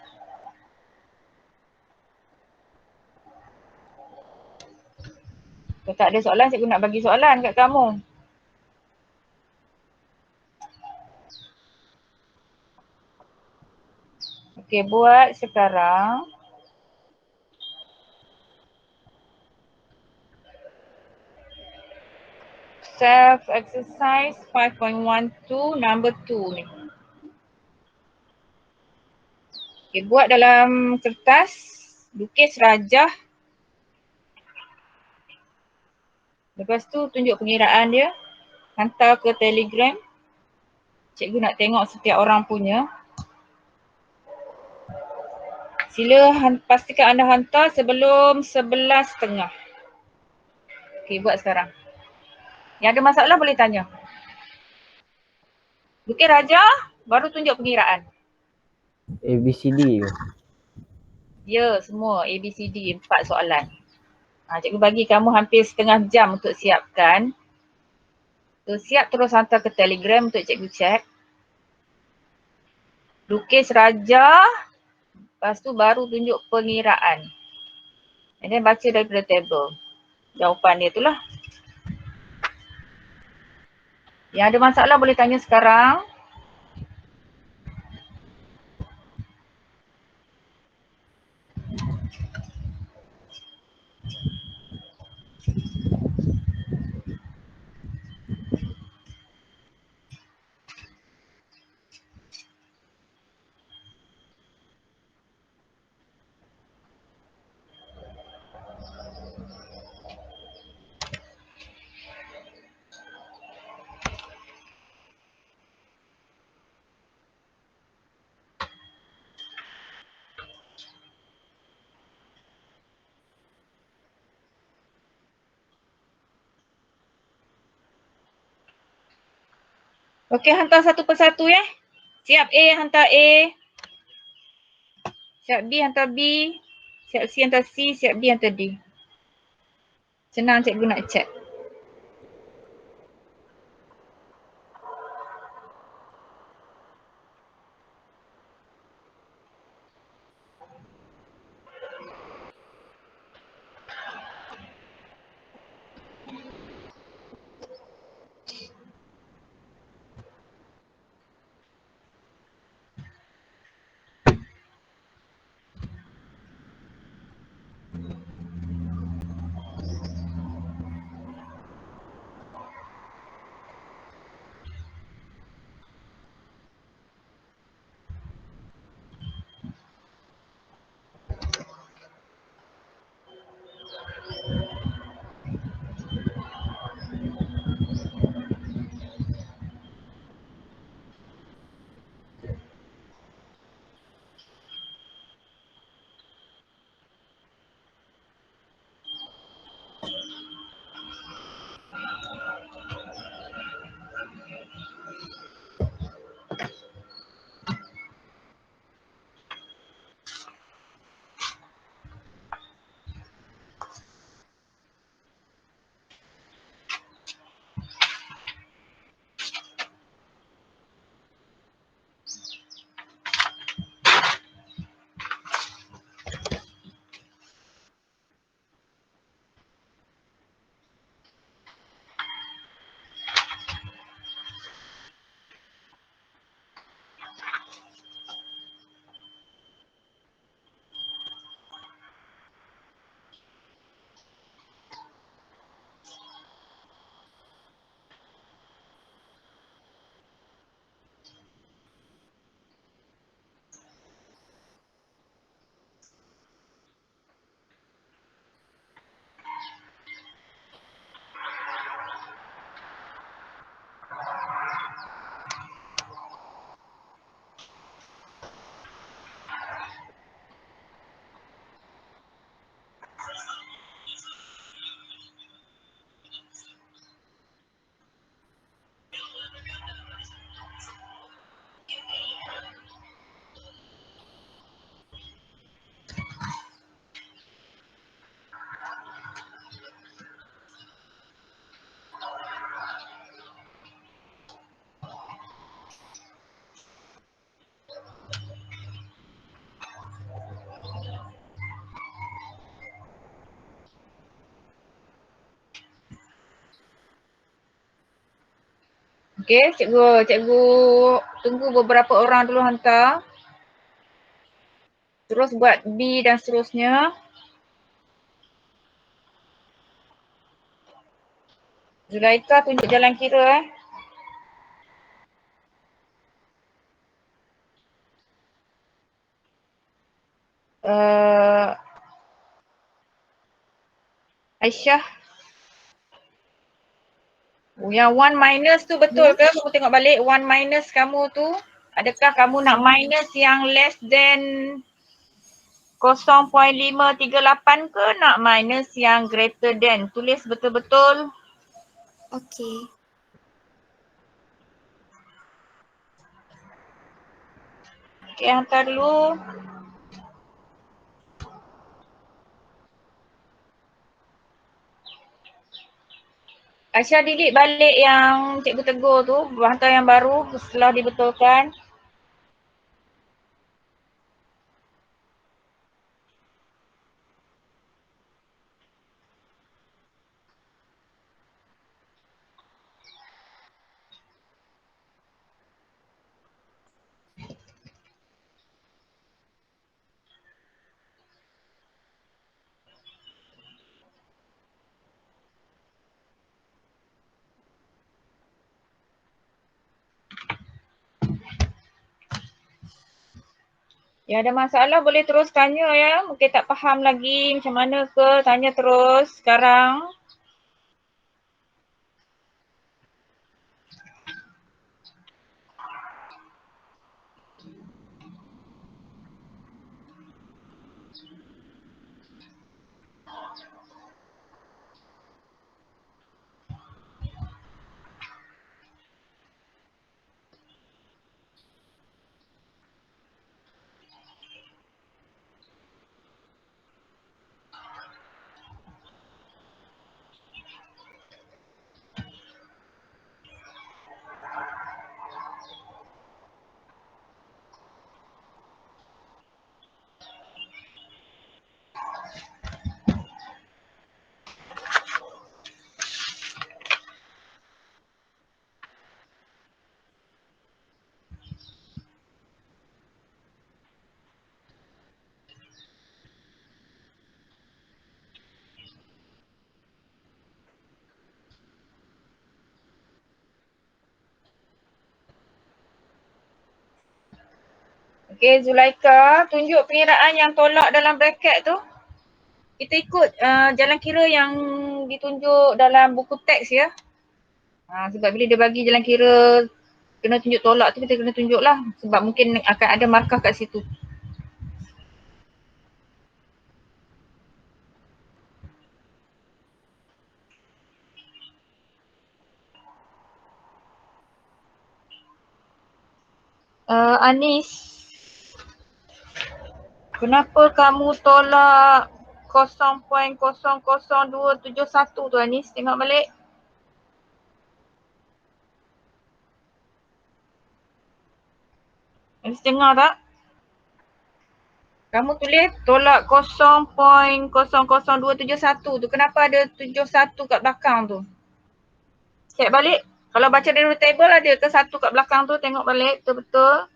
Kalau tak ada soalan, cikgu nak bagi soalan kat kamu. Okey, buat sekarang. self exercise 5.12 number 2 ni. Okay, buat dalam kertas, lukis rajah. Lepas tu tunjuk pengiraan dia, hantar ke Telegram. Cikgu nak tengok setiap orang punya. Sila pastikan anda hantar sebelum 11.30. Okey, buat sekarang. Yang ada masalah boleh tanya. Lukis rajah, baru tunjuk pengiraan. ABCD ke? Ya, semua ABCD 4 soalan. Cikgu bagi kamu hampir setengah jam untuk siapkan. So, siap terus hantar ke Telegram untuk cikgu check. Lukis rajah, lepas tu baru tunjuk pengiraan. And then baca daripada table. Jawapan dia tu lah. Yang ada masalah boleh tanya sekarang. Okey, hantar satu persatu ya. Siap A hantar A. Siap B hantar B. Siap C hantar C. Siap D hantar D. Senang cikgu nak check. Okey, cikgu tunggu beberapa orang dulu hantar. Terus buat B dan seterusnya. Zulaika tunjuk jalan kira Aisyah. Yang 1 minus tu betul ke? Kamu tengok balik 1 minus kamu tu. Adakah kamu nak minus yang less than 0.538 ke nak minus yang greater than? Tulis betul-betul. Okey. Okay, hantar dulu. Aisyah delete balik yang cikgu tegur tu, hantar yang baru setelah dibetulkan. Yang ada masalah boleh terus tanya ya. Mungkin tak faham lagi macam mana ke, tanya terus sekarang. Okey Zulaika, tunjuk pengiraan yang tolak dalam bracket tu. Kita ikut jalan kira yang ditunjuk dalam buku teks ya. Sebab bila dia bagi jalan kira kena tunjuk tolak tu, kita kena tunjuk lah. Sebab mungkin akan ada markah kat situ. Anis, kenapa kamu tolak 0.00271 tu Anis? Tengok balik. Anis dengar tak? Kamu tulis tolak 0.00271 tu. Kenapa ada 71 kat belakang tu? Check balik. Kalau baca dari table ada ke 1 kat belakang tu? Tengok balik betul-betul.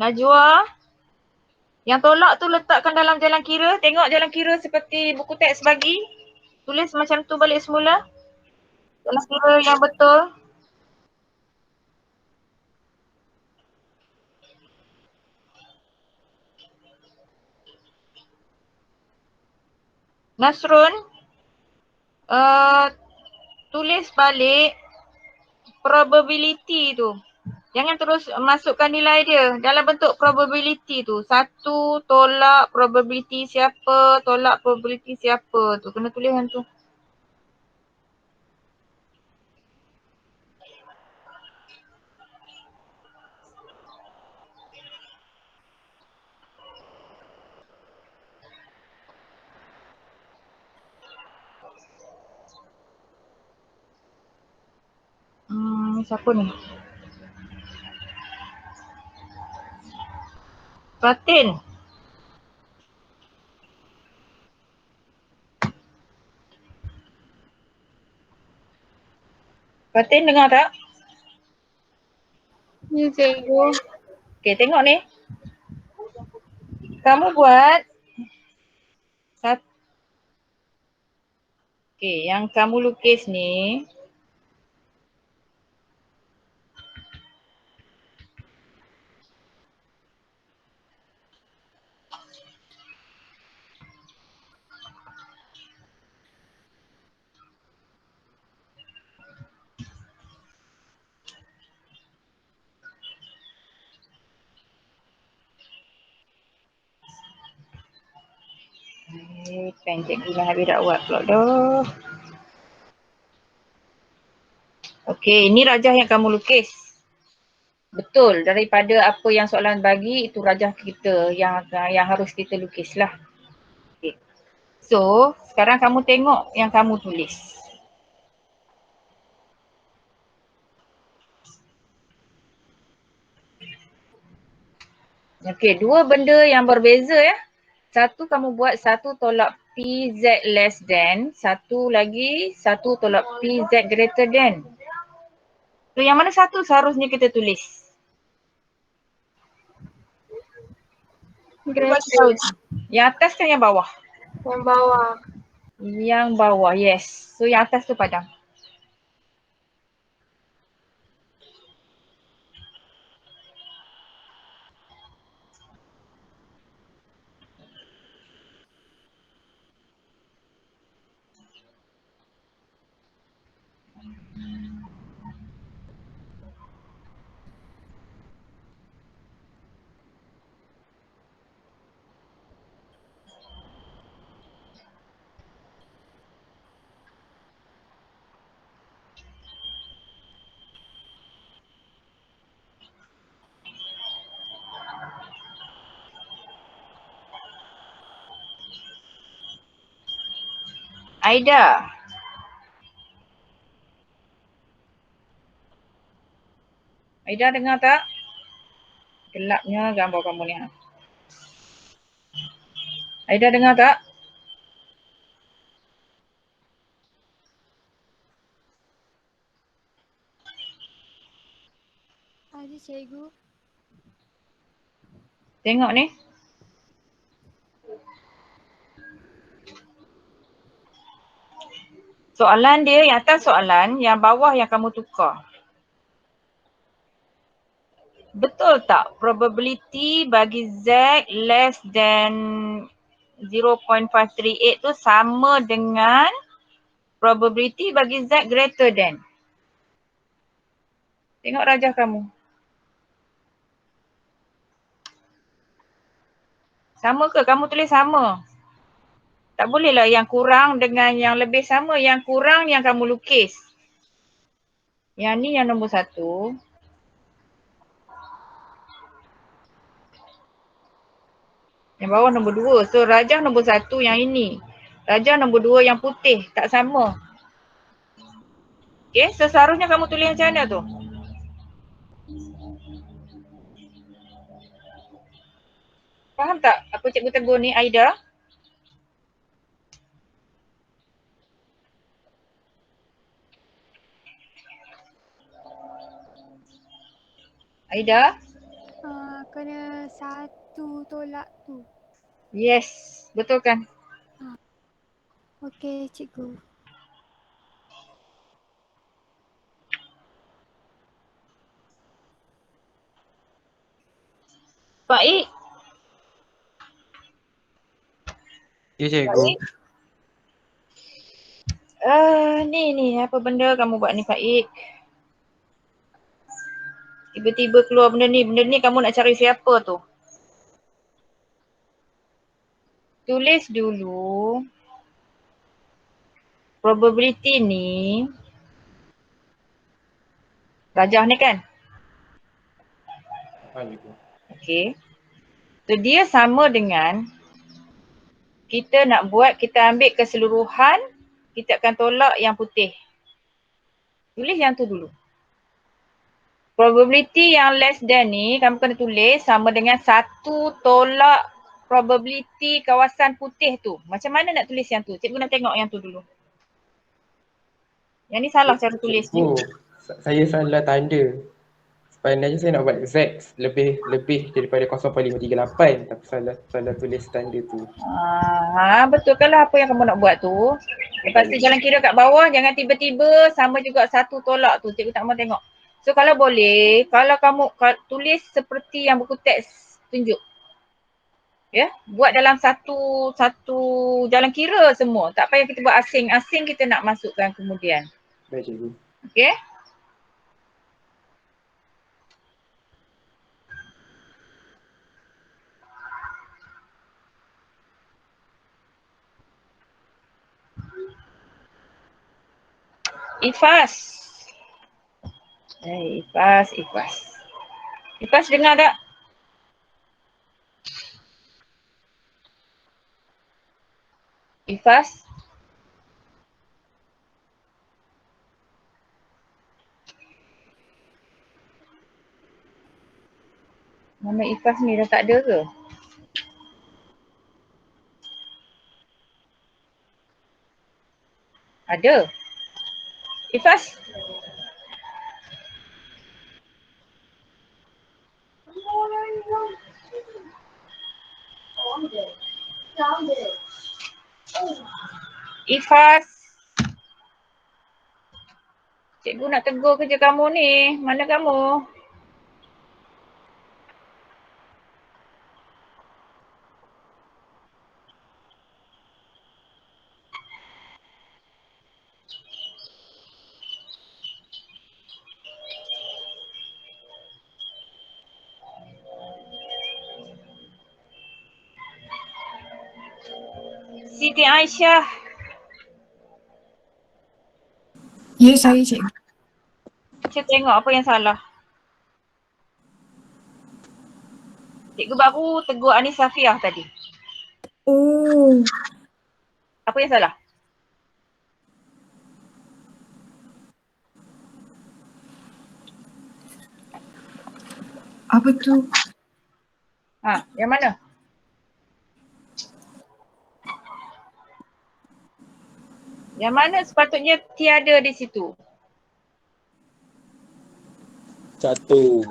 Najwa, yang tolak tu letakkan dalam jalan kira. Tengok jalan kira seperti buku teks bagi. Tulis macam tu balik semula. Jalan kira yang betul. Nasrun, tulis balik probability tu. Jangan terus masukkan nilai dia dalam bentuk probability tu. 1 tolak probability siapa, tolak probability siapa tu. Kena tulis macam tu. Siapa ni? Fatin. Fatin dengar tak? Ya, cikgu. Okay, tengok ni. Kamu buat satu. Okay, yang kamu lukis ni. Pen cikgu dah habis dakwat pula dah. Okey, ini rajah yang kamu lukis. Betul, daripada apa yang soalan bagi, itu rajah kita yang harus kita lukislah. Okay. So, sekarang kamu tengok yang kamu tulis. Okey, dua benda yang berbeza ya. Satu kamu buat satu tolak PZ less than, satu lagi satu tolak PZ greater than. So yang mana satu seharusnya kita tulis? Greater. Yang atas kan yang bawah? Yang bawah. Yang bawah, yes. So yang atas tu padam. Aida. Aida dengar tak? Gelapnya gambar kamu ni. Aida dengar tak? Ada cikgu. Tengok ni. Soalan dia yang atas soalan, yang bawah yang kamu tukar. Betul tak? Probability bagi Z less than 0.538 tu sama dengan probability bagi Z greater than. Tengok rajah kamu. Sama ke? Kamu tulis sama. Tak bolehlah yang kurang dengan yang lebih sama. Yang kurang yang kamu lukis. Yang ni yang nombor 1. Yang bawah nombor 2. So rajah nombor 1 yang ini. Rajah nombor 2 yang putih. Tak sama. Okay, so seharusnya kamu tulis macam mana tu? Faham tak apa cikgu tegur ni, Aida? Aida? Kena satu tolak tu. Yes, betul kan? Okey cikgu. Baik. Ya cikgu. Ni apa benda kamu buat ni Faik? Tiba-tiba keluar benda ni kamu nak cari siapa tu? Tulis dulu probability ni. Rajah ni kan? Okay. So dia sama dengan kita nak buat, kita ambil keseluruhan, kita akan tolak yang putih. Tulis yang tu dulu. Probability yang less than ni, kamu kena tulis sama dengan satu tolak probability kawasan putih tu. Macam mana nak tulis yang tu? Cikgu nak tengok yang tu dulu. Yang ni salah cara tulis Cikgu, ni. saya salah tanda. Pandai je saya nak buat Z lebih daripada 0.538, tapi salah tulis tanda tu. Betul kalau apa yang kamu nak buat tu. Lepas tu jalan kira kat bawah, jangan tiba-tiba sama juga satu tolak tu. Cikgu tak mau tengok. So kalau boleh, kalau kamu tulis seperti yang buku teks tunjuk. Ya, buat dalam satu jalan kira semua. Tak payah kita buat asing-asing, kita nak masukkan kemudian. Baik cikgu. Okey? Ifas. Ifas dengar tak? Ifas? Nama Ifas ni dah tak ada ke? Ada. Ifas? Ifas? Cikgu nak tegur kerja kamu ni. Mana kamu? Siti Aisyah. Ya, saya cikgu. Cikgu tengok apa yang salah. Cikgu baru tegur Anis Safiah tadi. Oh, Apa yang salah? apa tu? Yang mana? Yang mana sepatutnya tiada di situ? Satu.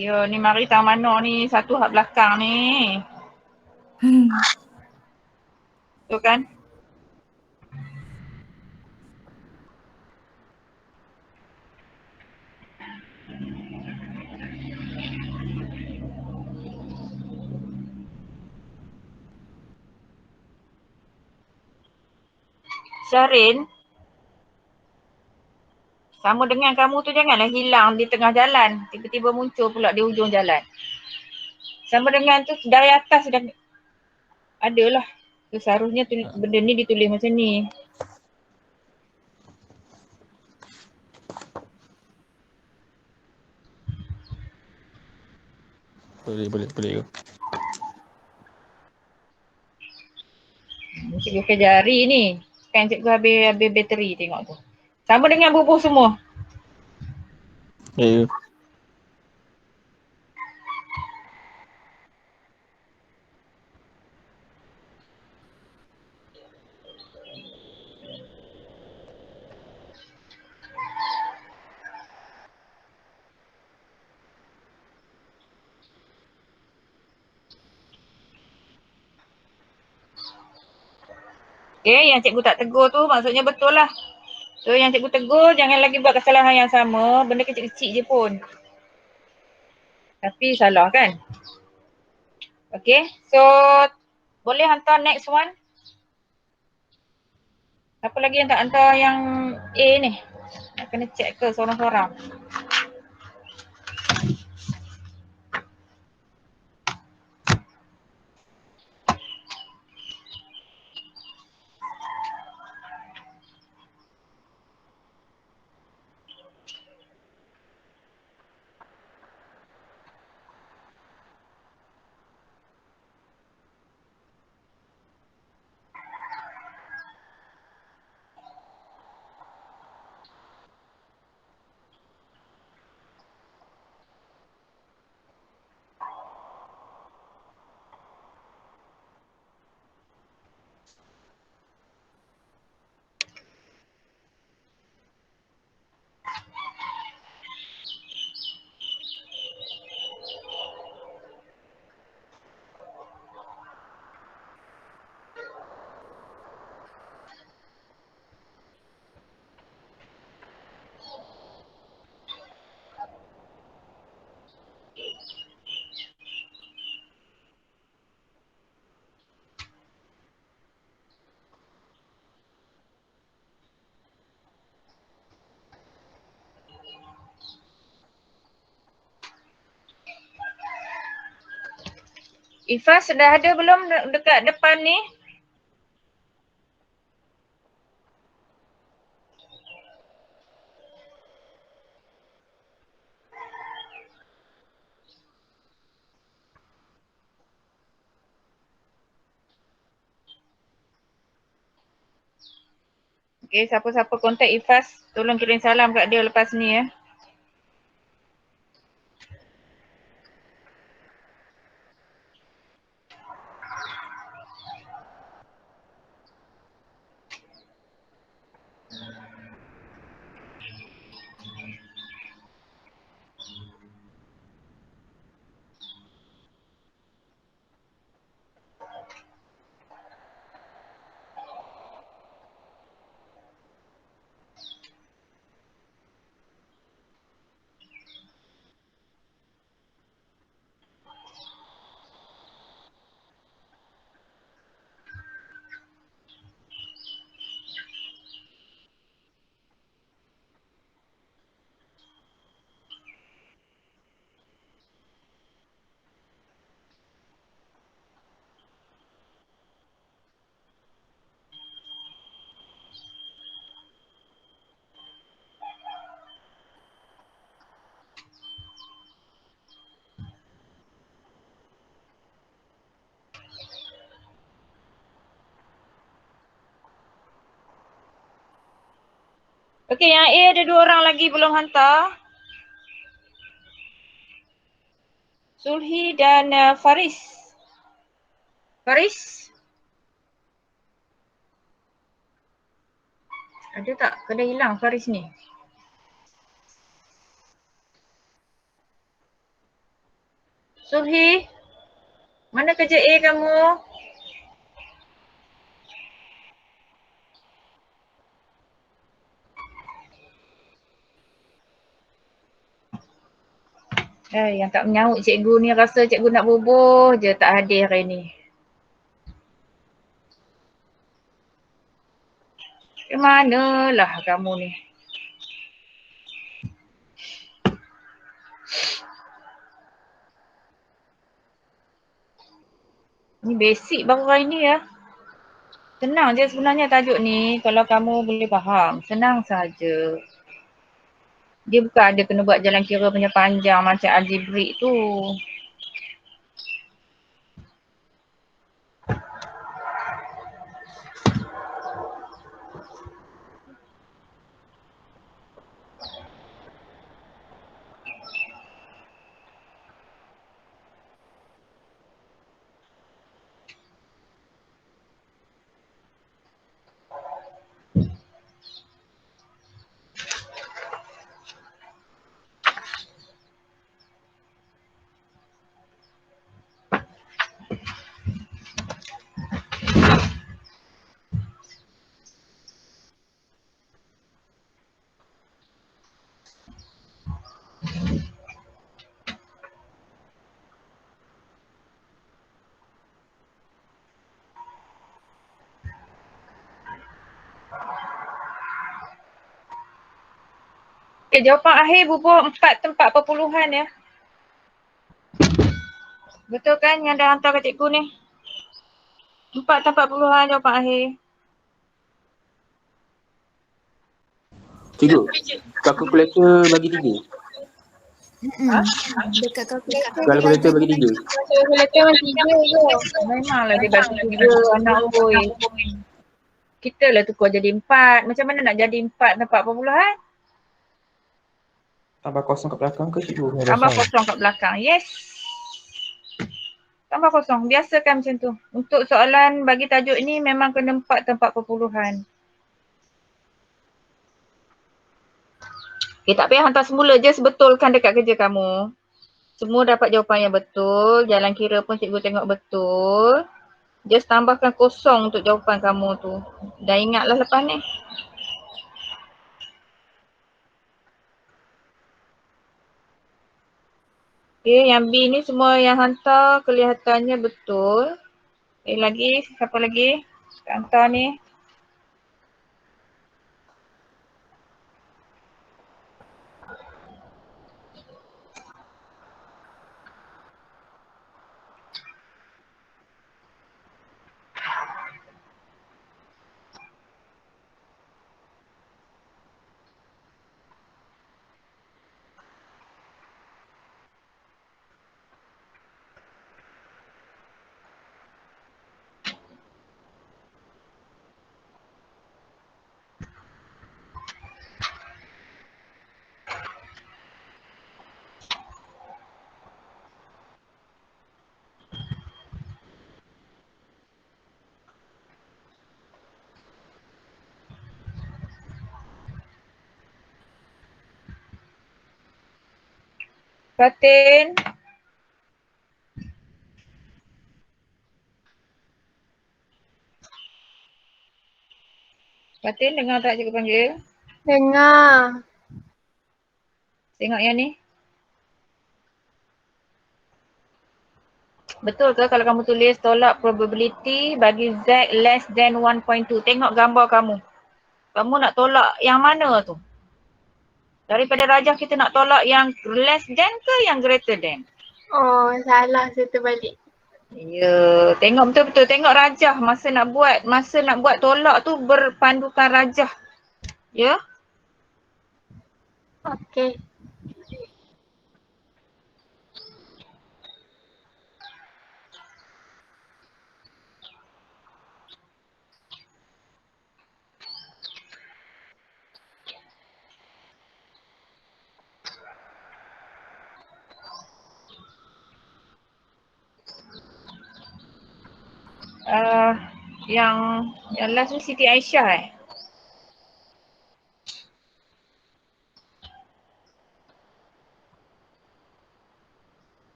Ya ni mari tang mana ni, satu hak belakang ni. Tu kan? Syahrin, sama dengan kamu tu janganlah hilang di tengah jalan. Tiba-tiba muncul pula di ujung jalan. Sama dengan tu dari atas dah adalah. So, seharusnya benda ni ditulis macam ni. Boleh. Cikgu ke jari ni. Kan cikgu habis bateri tengok tu. Sama dengan bubuh semua. Ya. Okay, yang cikgu tak tegur tu maksudnya betul lah. So yang cikgu tegur jangan lagi buat kesalahan yang sama. Benda kecil-kecil je pun. Tapi salah kan? Okay, so boleh hantar next one. Siapa lagi yang tak hantar yang A ni? Nak kena check ke seorang-seorang. Ifas dah ada belum dekat depan ni? Okay, siapa-siapa kontak Ifas, tolong kirim salam kat dia lepas ni ya. Okey, yang A ada 2 orang lagi belum hantar. Sulhi dan Faris. Faris? Ada tak? Kena hilang Faris ni. Sulhi? Mana kerja A kamu? Yang tak menyaut cikgu ni rasa cikgu nak bubuh je tak hadir hari ni. Ke manalah kamu ni? Ni basic baru hari ni ya. Senang je sebenarnya tajuk ni kalau kamu boleh faham. Senang saja. Dia bukan ada kena buat jalan kira panjang macam algebrik tu. Okay, jawapan akhir bubuh 4 tempat perpuluhan ya. Betul kan yang dah hantar ke cikgu ni? 4 tempat perpuluhan jawapan akhir. Cikgu, kalkulator bagi 3. Dekat kalkulator. Kalkulator bagi 3. Kalkulator masih 3 je. Memanglah dia bagi 3 anak oi. Kita lah tukar jadi 4. Macam mana nak jadi 4 tempat perpuluhan? Tambah kosong kat belakang ke cikgu? Tambah kosong kat belakang. Yes. Tambah kosong. Biasakan macam tu. Untuk soalan bagi tajuk ni memang kena 4 tempat perpuluhan. Okay, tak payah hantar semula. Just betulkan dekat kerja kamu. Semua dapat jawapan yang betul. Jalan kira pun cikgu tengok betul. Just tambahkan kosong untuk jawapan kamu tu. Dah ingatlah lepas ni. Okay, yang B ni semua yang hantar kelihatannya betul. Okay, lagi. Siapa lagi? Hantar ni. Fatin. Fatin dengar tak cikgu panggil? Dengar. Tengok yang ni. Betul ke kalau kamu tulis tolak probability bagi Z less than 1.2? Tengok gambar kamu. Kamu nak tolak yang mana tu? Daripada rajah kita nak tolak yang less than ke yang greater than? Oh, salah saya terbalik. Ya, tengok betul-betul. Tengok rajah masa nak buat tolak tu berpandukan rajah. Ya. Okey. Yang last tu Siti Aisyah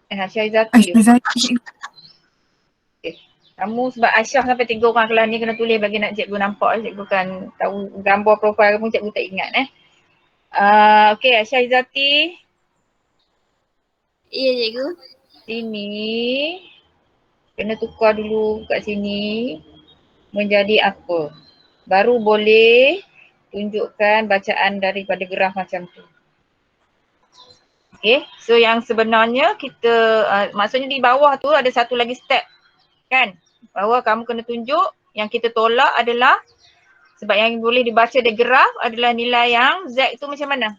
Aisyah Izzati. Aisyah Zaki cikgu. Okay. Kamu sebab Aisyah sampai 3 orang kelas ni kena tulis bagi nak cikgu nampak. Cikgu kan tahu gambar profil kamu, cikgu tak ingat Okay, Aisyah Izzati. Ya, cikgu. Sini. Kena tukar dulu kat sini. Menjadi apa? Baru boleh tunjukkan bacaan daripada graf macam tu. Okay, so yang sebenarnya kita, maksudnya di bawah tu ada satu lagi step. Kan? Bahawa kamu kena tunjuk yang kita tolak adalah, sebab yang boleh dibaca dari graf adalah nilai yang Z tu macam mana?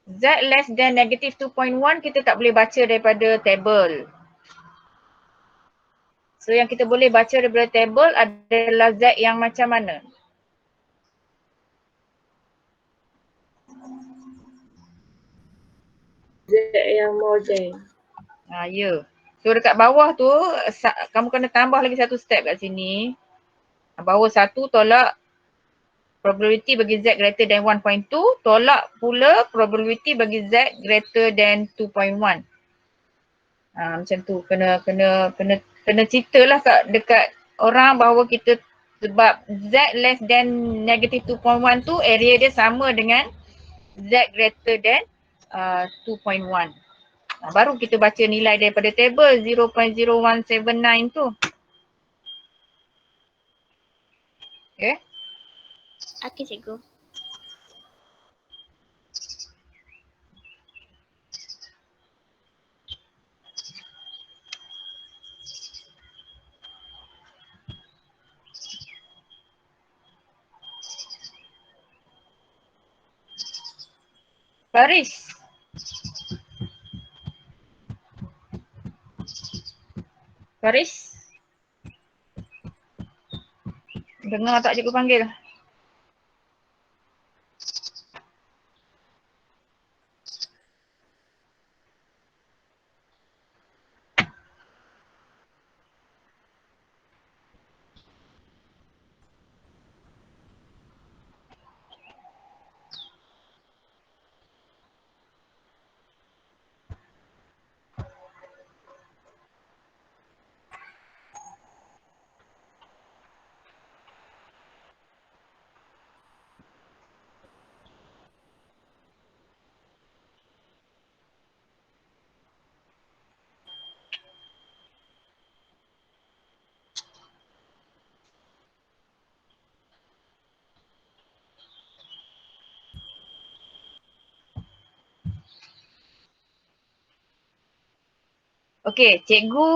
Z less than negative 2.1 kita tak boleh baca daripada table. So yang kita boleh baca daripada table adalah Z yang macam mana? Z yang modern. Ya. So dekat bawah tu kamu kena tambah lagi satu step kat sini. Bawah satu tolak probability bagi Z greater than 1.2, tolak pula probability bagi Z greater than 2.1. Macam tu kena ceritalah dekat orang bahawa kita, sebab Z less than negative 2.1 tu area dia sama dengan Z greater than 2.1. Baru kita baca nilai daripada table 0.0179 tu. Okay. Okey, cikgu. Faris. Faris. Dengar tak cikgu panggil? Okey, cikgu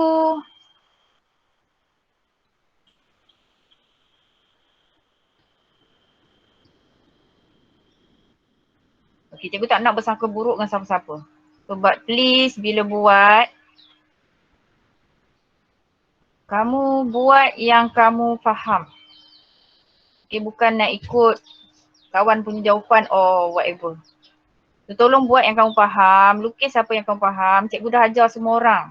cikgu tak nak bersangka buruk dengan siapa-siapa. Sebab please bila buat, kamu buat yang kamu faham. Okay, bukan nak ikut kawan punya jawapan or whatever. So, tolong buat yang kamu faham, lukis apa yang kamu faham. Cikgu dah ajar semua orang.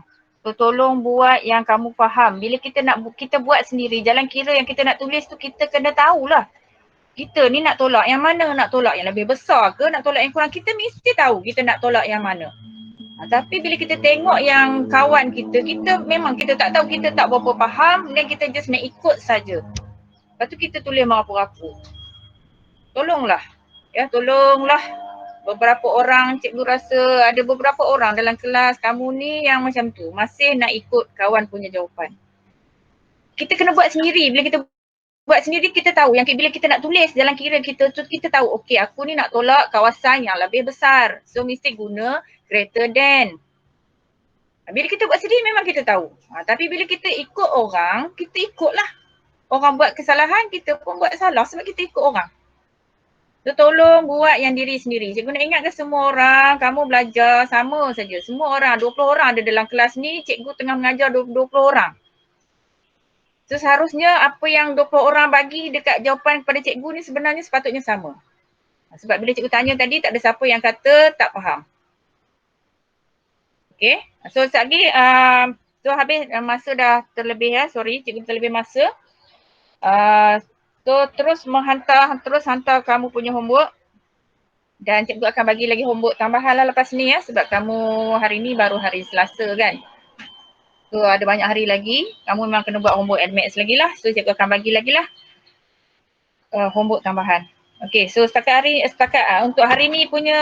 So, tolong buat yang kamu faham. Bila kita buat sendiri, jalan kira yang kita nak tulis tu kita kena tahulah. kita ni nak tolak yang mana? Nak tolak yang lebih besar ke nak tolak yang kurang? Kita mesti tahu kita nak tolak yang mana. Tapi bila kita tengok yang kawan kita, kita memang kita tak tahu, kita tak berapa faham dan kita just nak ikut saja. Lepas tu kita tulis merapu-rapu. Tolonglah. Ya, tolonglah. Beberapa orang cikgu rasa ada beberapa orang dalam kelas kamu ni yang macam tu. Masih nak ikut kawan punya jawapan. Kita kena buat sendiri. Bila kita buat sendiri kita tahu yang bila kita nak tulis dalam kira kita tu kita tahu okey aku ni nak tolak kawasan yang lebih besar. So mesti guna greater than. Bila kita buat sendiri memang kita tahu. Tapi bila kita ikut orang, kita ikutlah. Orang buat kesalahan, kita pun buat salah sebab kita ikut orang. So tolong buat yang diri sendiri. Cikgu nak ingatkan semua orang, kamu belajar sama saja. Semua orang, 20 orang ada dalam kelas ni, cikgu tengah mengajar 20 orang. So seharusnya apa yang 20 orang bagi dekat jawapan kepada cikgu ni sebenarnya sepatutnya sama. Sebab bila cikgu tanya tadi tak ada siapa yang kata tak faham. Okay, so sekejap lagi, so habis masa dah terlebih ya, sorry cikgu terlebih masa. So terus hantar kamu punya homework. Dan cikgu akan bagi lagi homework tambahan lah lepas ni ya, sebab kamu hari ni baru hari Selasa kan. So ada banyak hari lagi, kamu memang kena buat homework admits lagi lah. So cikgu akan bagi lagi lah homework tambahan. Okay, so setakat untuk hari ni punya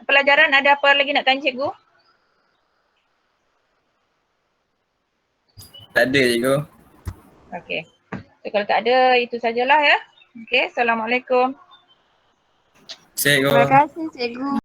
pelajaran ada apa lagi nak tanya cikgu? Tak ada cikgu. Okay, so kalau tak ada itu sajalah ya. Okay, Assalamualaikum. Cikgu. Terima kasih cikgu.